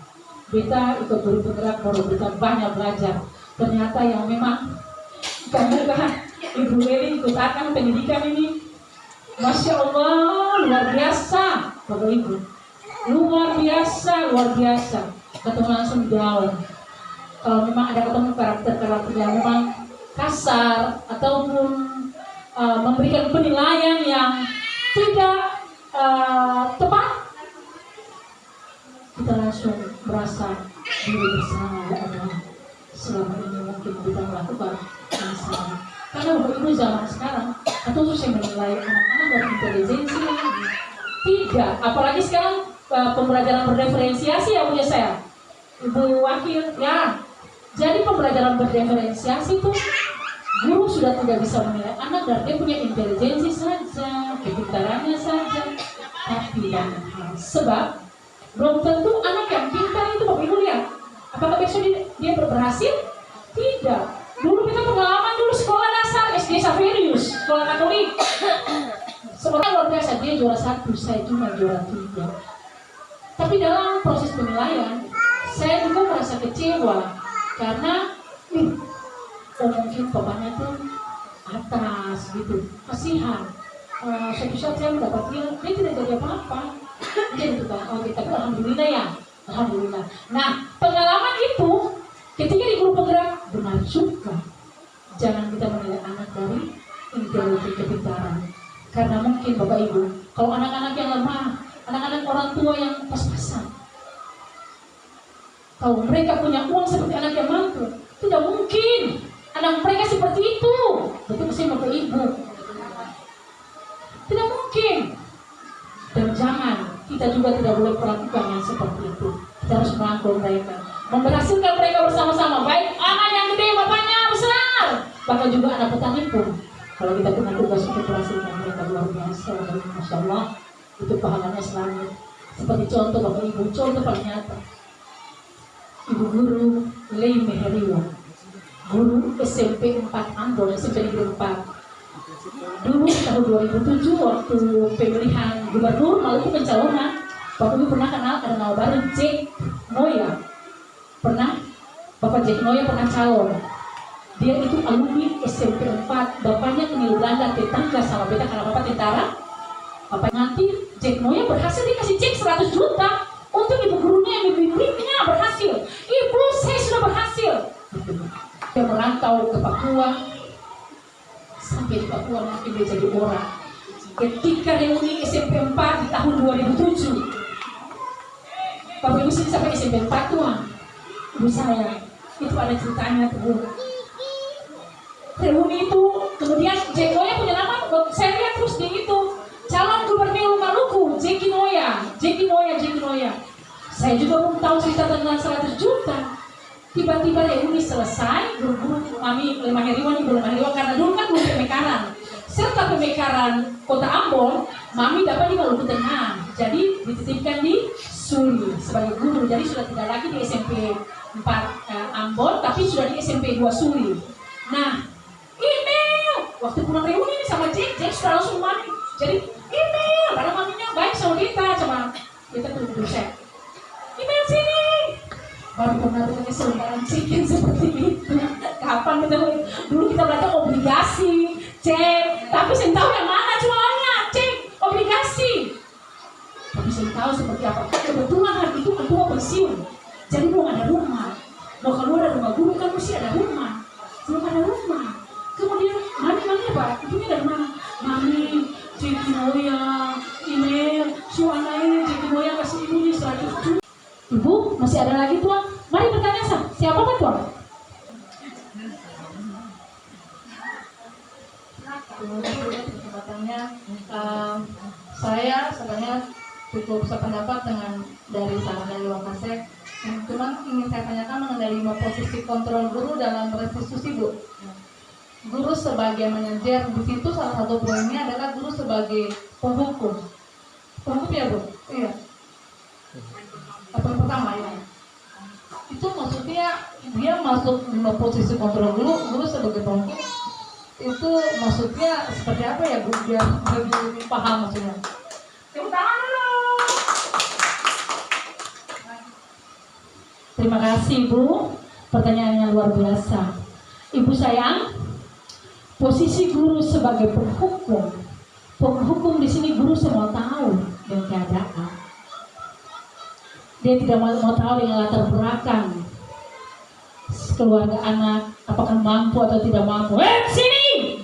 Beta ikut bergerak, baru beta banyak belajar. Ternyata yang memang karena Ibu Leli ikut akan pendidikan ini, Masya Allah, luar biasa, Bapak Ibu. Luar biasa, luar biasa. Ketemu langsung jauh. Kalau memang ada ketemu karakter-karakter yang memang kasar ataupun memberikan penilaian yang tidak tepat, kita langsung merasa diri bersalah. Selama ini mungkin kita melakukan yang salah. Karena Bapak Ibu zaman sekarang atau susah menilai anak-anak berintelijensi lagi. Tidak, apalagi sekarang pembelajaran berdiferensiasi ya punya saya, Ibu Wakil ya. Jadi pembelajaran berdiferensiasi itu guru sudah tidak bisa menilai anak dan dia punya intelijensi saja, kepintarannya saja, tapi dan sebab belum tentu anak yang pintar itu Bapak Ibu lihat. Apakah besok dia berhasil? Tidak. Dulu kita pengalaman dulu sekolah dasar SD Saverius, sekolah Katolik. Sekolah luar biasa, dia juara 1, saya cuma juara 3. Tapi dalam proses penilaian, saya juga merasa kecewa karena mungkin bapaknya tuh atas gitu, kasihan. Suatu saat saya mendapatkan dia tidak jadi apa-apa, jadi tukang ojek. Tapi alhamdulillah ya, alhamdulillah. Nah, pengalaman itu ketika di guru penggerak benar juga. Jangan kita menilai anak dari intelijensi kepintaran, karena mungkin Bapak Ibu, kalau anak-anak yang lemah, anak-anak orang tua yang pas-pasan, kalau mereka punya uang seperti anak yang mampu, tidak mungkin anak mereka seperti itu. Betul sih Bapak Ibu, tidak mungkin. Dan jangan, kita juga tidak boleh perlakukan yang seperti itu. Kita harus merangkul mereka, memberhasilkan mereka bersama-sama. Baik anak yang gede, bapaknya besar, bahkan juga anak petani pun. Kalau kita punya tugas untuk berhasilkan mereka luar biasa, Masya Allah, itu pahalanya selalu. Seperti contoh Bapak Ibu, contoh paling nyata, Ibu Guru Lei Meheriwa, guru SMP 4 Ambon, SMP Negeri 4. Dulu tahun 2007 waktu pemilihan gubernur Maluku pencalonan, Bapak Ibu pernah kenal ada nama baru Jack Noya. Pernah, Bapak Jack Noya pernah calon. Dia itu alumni SMP 4, bapaknya penil Belanda, tetangga sama beta karena bapak tentara. Bapak nanti Jack Noya berhasil dikasih cek 100 juta untuk ibu gurunya, ibu-ibunya berhasil. Ibu, saya sudah berhasil. Dia merantau ke Papua, sampai di Papua nanti dia jadi orang. Ketika reuni SMP 4 di tahun 2007, Bapak Ibu sini sampai SMP 4 tuan, ibu saya itu ada ceritanya tuh. Reuni itu, kemudian Jack Noya punya nama, saya lihat terus di itu, calon gubernur Maluku, Jack Noya. Saya juga belum tahu cerita tentang 100 juta. Tiba-tiba reuni selesai, guru-guru kami Lemah Heriwan, Ibu Lemah Heriwan, karena dulu kan belum pemekaran. Serta pemekaran Kota Ambon, Mami dapat di Maluku Tengah. Jadi dititipkan di Suli sebagai guru. Jadi sudah tidak lagi di SMP 4 Ambon, tapi sudah di SMP 2 Suli. Nah, email waktu pulang reuni sama Jack sudah langsung mami. Jadi email, karena maminya baik sama kita tuh dosen. pernah punya selembaran chicken seperti itu. Kapan kita dulu kita belajar obligasi, cek. Tapi saya tahu yang mana jualnya, cek obligasi. Tapi saya tahu seperti apa. Kebetulan hari itu ketua pensiun, jadi belum ada rumah. Mau keluar dari rumah guru kan mesti ada rumah. Belum ada rumah. Kemudian mami apa? Ibunya dari mana? Mami, cek Moya, email, si anak ini cek Moya kasih ibunya 100 juta. Ibu, masih ada lagi tuan? Mari bertanya sah, siapa kan tuan? Kesempatannya, saya sebenarnya cukup sependapat dengan dari saran dari Wakasek. Cuma ingin saya tanyakan mengenai 5 posisi kontrol guru dalam restitusi, Bu. Guru sebagai manajer, di situ salah satu poinnya adalah guru sebagai penghukum. Penghukum ya, Bu? Iya. Apa yang pertama ya? Itu maksudnya dia masuk 5 posisi kontrol guru sebagai penghukum. Itu maksudnya seperti apa ya, Bu? Biar lebih paham maksudnya. Tepuk tangan dulu. Terima kasih, Bu. Pertanyaannya luar biasa. Ibu sayang, posisi guru sebagai penghukum. Penghukum di sini guru semua tahu dengan keadaan. Dia tidak mau tahu dengan latar belakang keluarga anak, apakah mampu atau tidak mampu. Sini!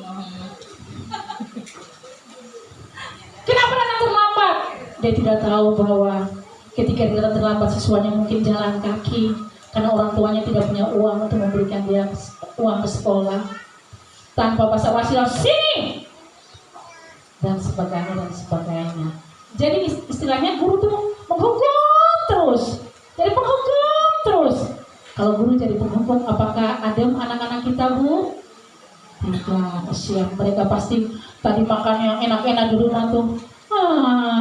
Kenapa datang terlambat? Dia tidak tahu bahwa ketika dia datang terlambat siswanya mungkin jalan kaki karena orang tuanya tidak punya uang untuk memberikan dia uang ke sekolah. Tanpa basa-basi sini! Dan sebagainya. Jadi istilahnya guru tuh menghukum terus. Jadi penghukum terus. Kalau guru jadi penghukum, apakah adem anak-anak kita, Bu? Tidak, kasihan. Mereka pasti tadi makan yang enak-enak di rumah tuh.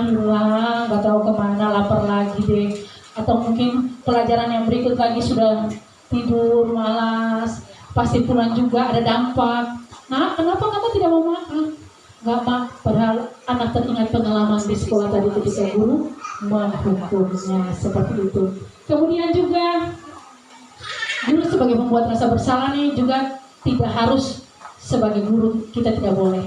Hilang, gak tahu kemana, lapar lagi deh. Atau mungkin pelajaran yang berikut lagi sudah tidur, malas. Pasti pulang juga ada dampak. Nah, kenapa kamu tidak mau makan? Gak mak, padahal anak teringat pengalaman di sekolah tadi ketika guru menghukumnya seperti itu. Kemudian juga guru sebagai pembuat rasa bersalah nih juga tidak harus sebagai guru, kita tidak boleh.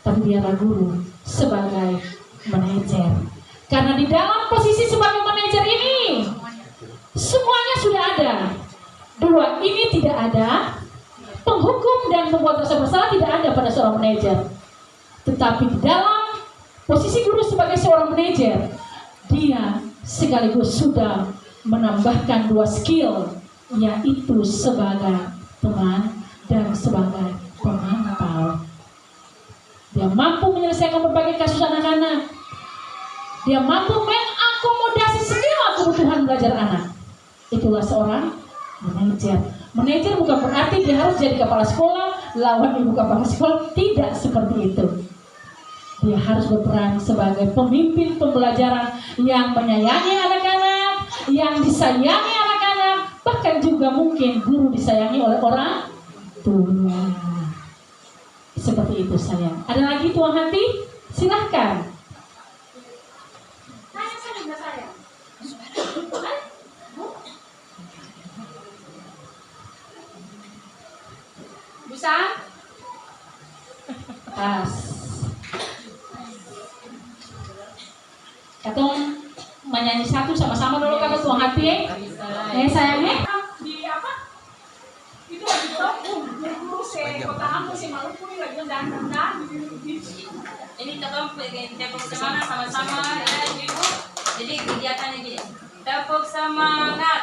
Tapi biarlah guru sebagai manajer. Karena di dalam posisi sebagai manajer ini semuanya sudah ada. 2, ini tidak ada. Penghukum dan pembuat rasa bersalah tidak ada pada seorang manajer. Tetapi di dalam posisi guru sebagai seorang manajer, dia sekaligus sudah menambahkan 2 skill, yaitu sebagai teman dan sebagai pemantau. Dia mampu menyelesaikan berbagai kasus anak-anak. Dia mampu mengakomodasi segala kebutuhan belajar anak. Itulah seorang manajer. Manajer bukan berarti dia harus jadi kepala sekolah, lawan ibu kepala sekolah. Tidak seperti itu. Dia harus berperan sebagai pemimpin pembelajaran yang menyayangi anak-anak, yang disayangi anak-anak, bahkan juga mungkin guru disayangi oleh orang tua. Seperti itu sayang. Ada lagi tuang hati? Silahkan. Tanya saja dengan saya. Bisa? Pas. Katong menyanyi satu sama-sama dulu kan tuang hati. Sayangnya. Di apa? Itu lagi gabung. Guru kota Ambon Maluku ini lagi dandan. Ini kita tepuk semangat sama-sama ya Ibu. Jadi kegiatannya gini. Tepuk semangat.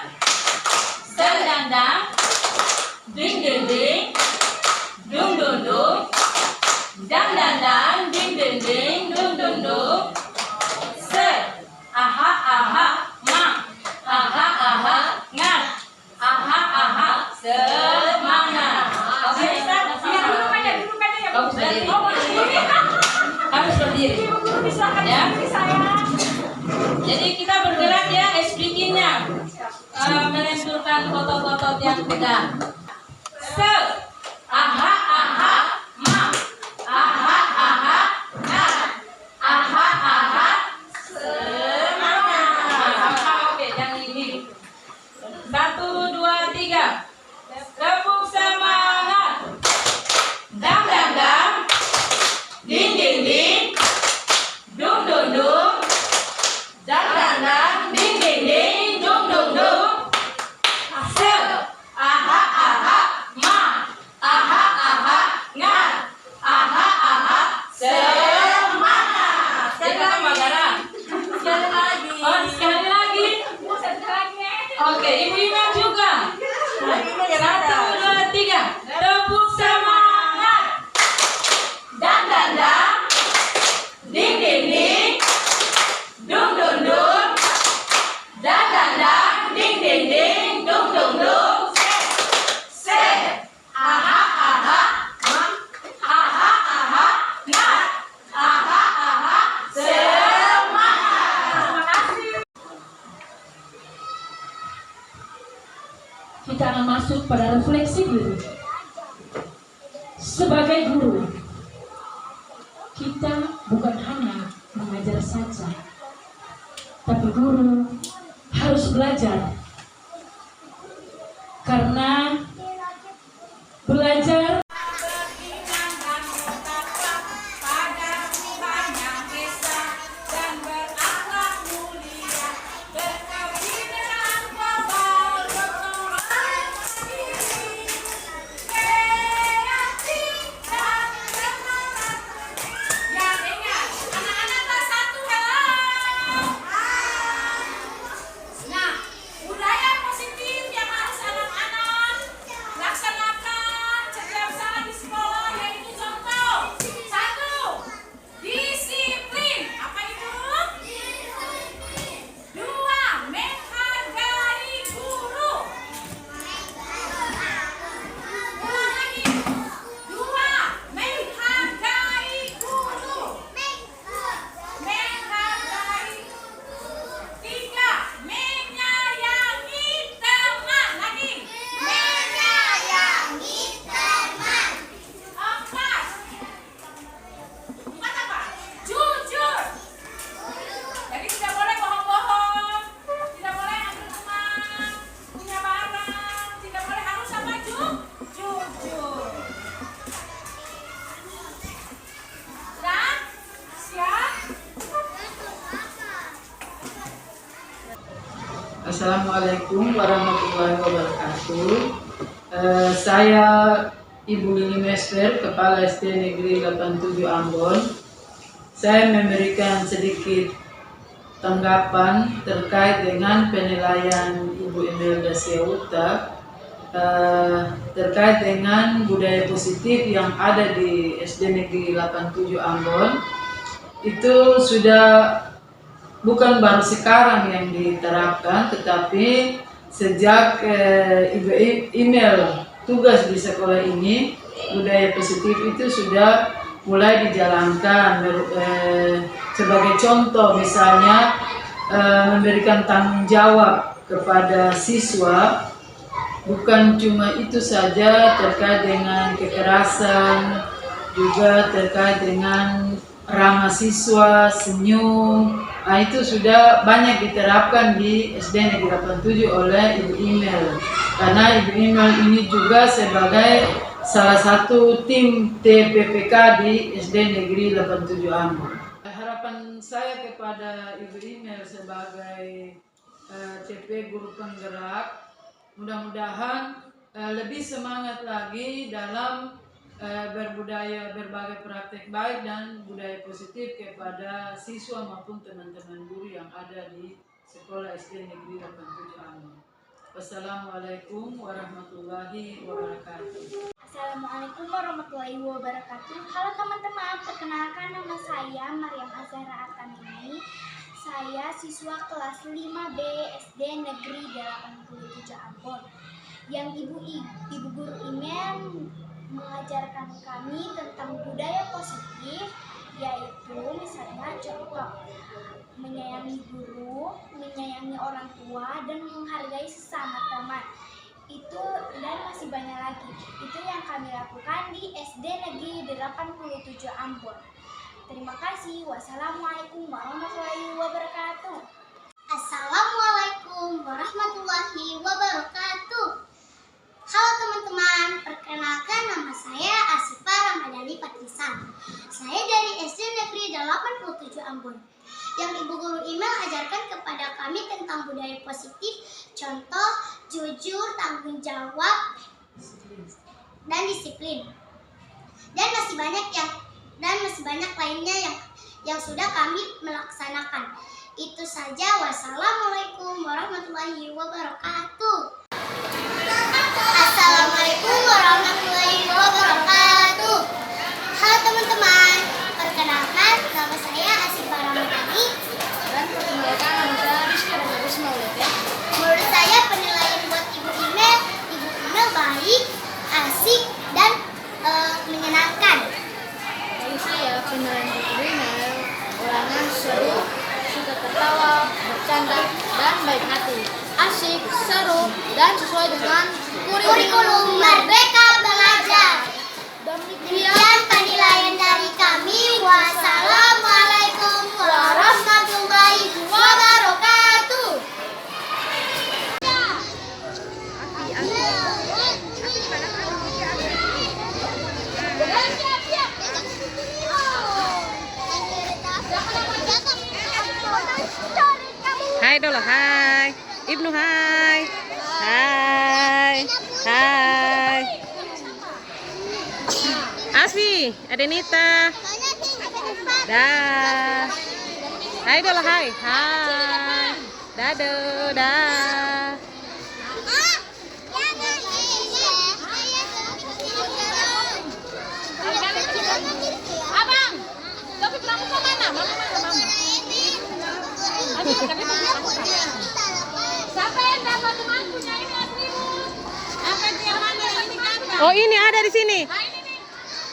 Sedandang. Ding ding ding. Dung dung dung. Dang dang dang. Ding ding ding. Dung dung dung. Se. Aha aha. Ma. Aha aha. Ngat. Aha aha. Semangat. Oke, Duduk aja ya. Bagus berdiri. Harus berdiri. Silakan Ya. saya. Jadi kita bergerak ya, bikinnya melenturkan otot-otot yang tegak. Se, aha aha, ma, aha aha, na, aha aha, semangat. Oke, yang ini. 1, pada refleksi diri. Sebagai guru, kita bukan hanya mengajar saja, tapi guru harus belajar. Karena belajar Assalamualaikum warahmatullahi wabarakatuh. Saya Ibu Lili Mesper, Kepala SD Negeri 87 Ambon. Saya memberikan sedikit tanggapan terkait dengan penilaian Ibu Imelda Syauta terkait dengan budaya positif yang ada di SD Negeri 87 Ambon. Itu sudah bukan baru sekarang yang diterapkan, tetapi sejak Ibu Imel tugas di sekolah ini, budaya positif itu sudah mulai dijalankan. Sebagai contoh misalnya memberikan tanggung jawab kepada siswa, bukan cuma itu saja terkait dengan kekerasan, juga terkait dengan ramah siswa, senyum. Nah, itu sudah banyak diterapkan di SD Negeri 87 oleh Ibu Imel. Karena Ibu Imel ini juga sebagai salah satu tim TPPK di SD Negeri 87 Ambon. Harapan saya kepada Ibu Imel sebagai TP Guru Penggerak, mudah-mudahan lebih semangat lagi dalam berbudaya, berbagai praktek baik dan budaya positif kepada siswa maupun teman-teman guru yang ada di sekolah SD Negeri 87 Ambon. Wassalamualaikum warahmatullahi wabarakatuh. Assalamualaikum warahmatullahi wabarakatuh. Halo teman-teman, perkenalkan nama saya Maryam Azhara Artanini. Saya siswa kelas 5B SD Negeri 87 Ambon. Yang Ibu Guru Imel mengajarkan kami tentang budaya positif, yaitu misalnya contoh menyayangi guru, menyayangi orang tua, dan menghargai sesama teman. Itu dan masih banyak lagi. Itu yang kami lakukan di SD Negeri 87 Ambon. Terima kasih. Wassalamualaikum warahmatullahi wabarakatuh. Assalamualaikum warahmatullahi wabarakatuh. Halo teman-teman, perkenalkan nama saya Asifa Ramadhani Patrisan. Saya dari SD Negeri 87 Ambon. Yang Ibu Guru Imel ajarkan kepada kami tentang budaya positif, contoh jujur, tanggung jawab, dan disiplin. Dan masih banyak lainnya yang sudah kami melaksanakan. Itu saja. Wassalamualaikum warahmatullahi wabarakatuh. Assalamualaikum warahmatullahi wabarakatuh. Halo teman-teman, perkenalkan nama saya Asifa Ramadhani. Dan perkenalkan nama saya Rizky Ramadhani Maulida. Menurut saya penilaian buat Ibu Imel baik, asik, dan menyenangkan. Bagi saya penilaian Ibu Imel orangnya seru, suka tertawa, bercanda, dan baik hati, asik, seru, dan sesuai dengan kurikulum Merdeka Belajar. Demikian penilaian dari kami. Wassalamualaikum warahmatullahi wabarakatuh. Hai dulu, hai. Ibnu, hai. Hai. Hai. Asfi, Adenita. Dah. Hai dulu, hai. Hai. Dado, dah. Abang, tapi pramuka mana? Mama. Siapa yang dapat temankunya ini Atrimus? Apa yang mana ini kakak? Oh, ini ada di sini. Nah ini nih,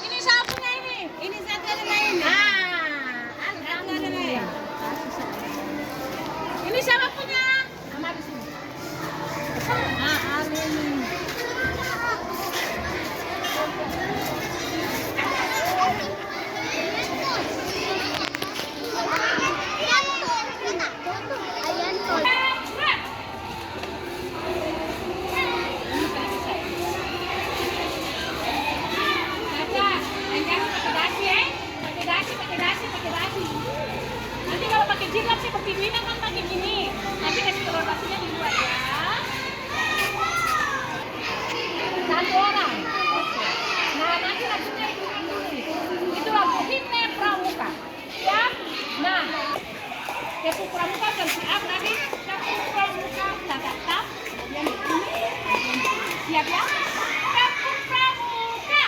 ini siapa punya ini? Ini saya ada lain. Ada lain. Ini siapa punya? Sama di sini. Ada ini. Nanti kalau pakai jilbab seperti ini kan pakai gini. Nanti kasih telur basuhnya di luar ya. Satu orang. Nah nanti lagunya itu lagu Himne Pramuka. Ya. Nah, Kepu Pramuka dan siap nanti Kepu Pramuka tatap. Kemudian begini. Siap ya? Kepu Pramuka.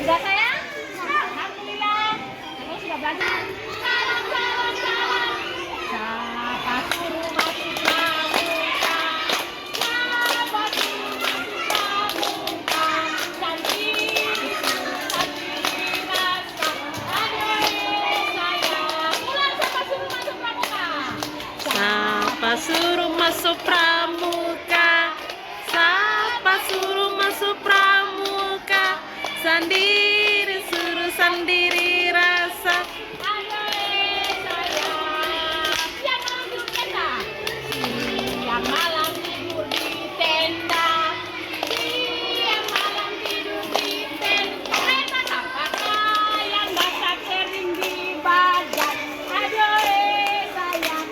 Sudah sayang? Alhamdulillah. Kamu sudah belajar. Salam. Siapa suruh masuk pramuka? Siapa suruh masuk pramuka? Cantik rasa. Aduh sayang. Ulang siapa suruh masuk pramuka? Siapa suruh masuk pramuka? Siapa suruh masuk pramuka? Sendiri suruh sendiri rasa. Siang malam tidur di tenda. Siang malam tidur di tenda. Mata pakaian basah kering di badan. Aduh sayang.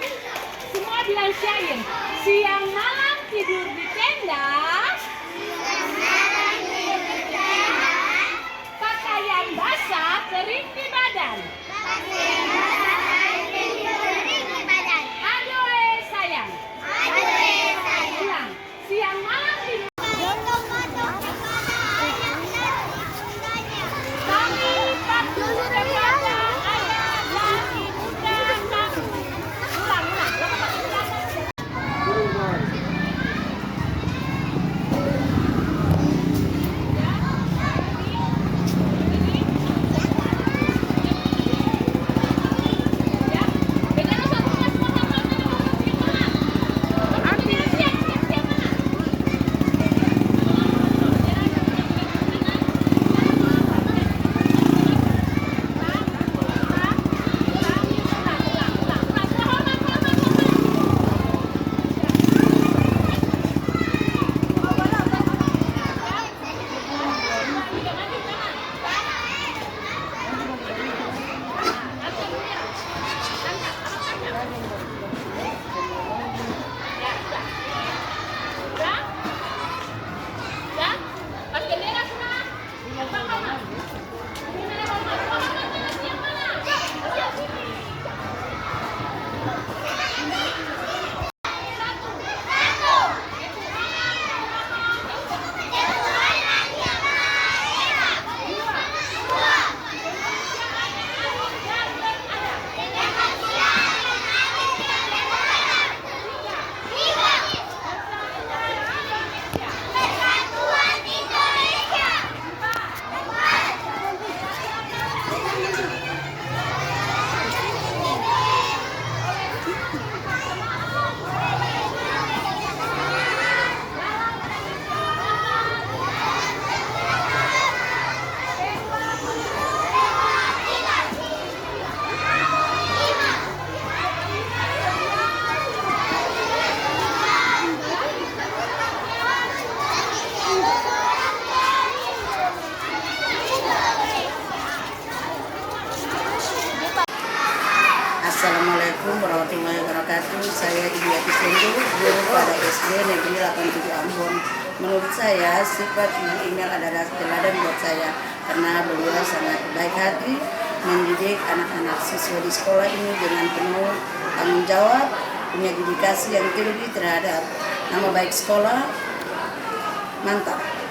Semua bilang syair. Siang malam tidur di tenda. Pakaian basah kering warahmatullahi wabarakatuh. Saya Ibu Yati Sendu, guru pada SD Negeri 87 Ambon. Menurut saya, sifat Ibu Imel adalah teladan buat saya karena beliau sangat baik hati, mendidik anak-anak siswa di sekolah ini dengan penuh tanggung jawab, punya dedikasi yang tinggi terhadap nama baik sekolah. Mantap.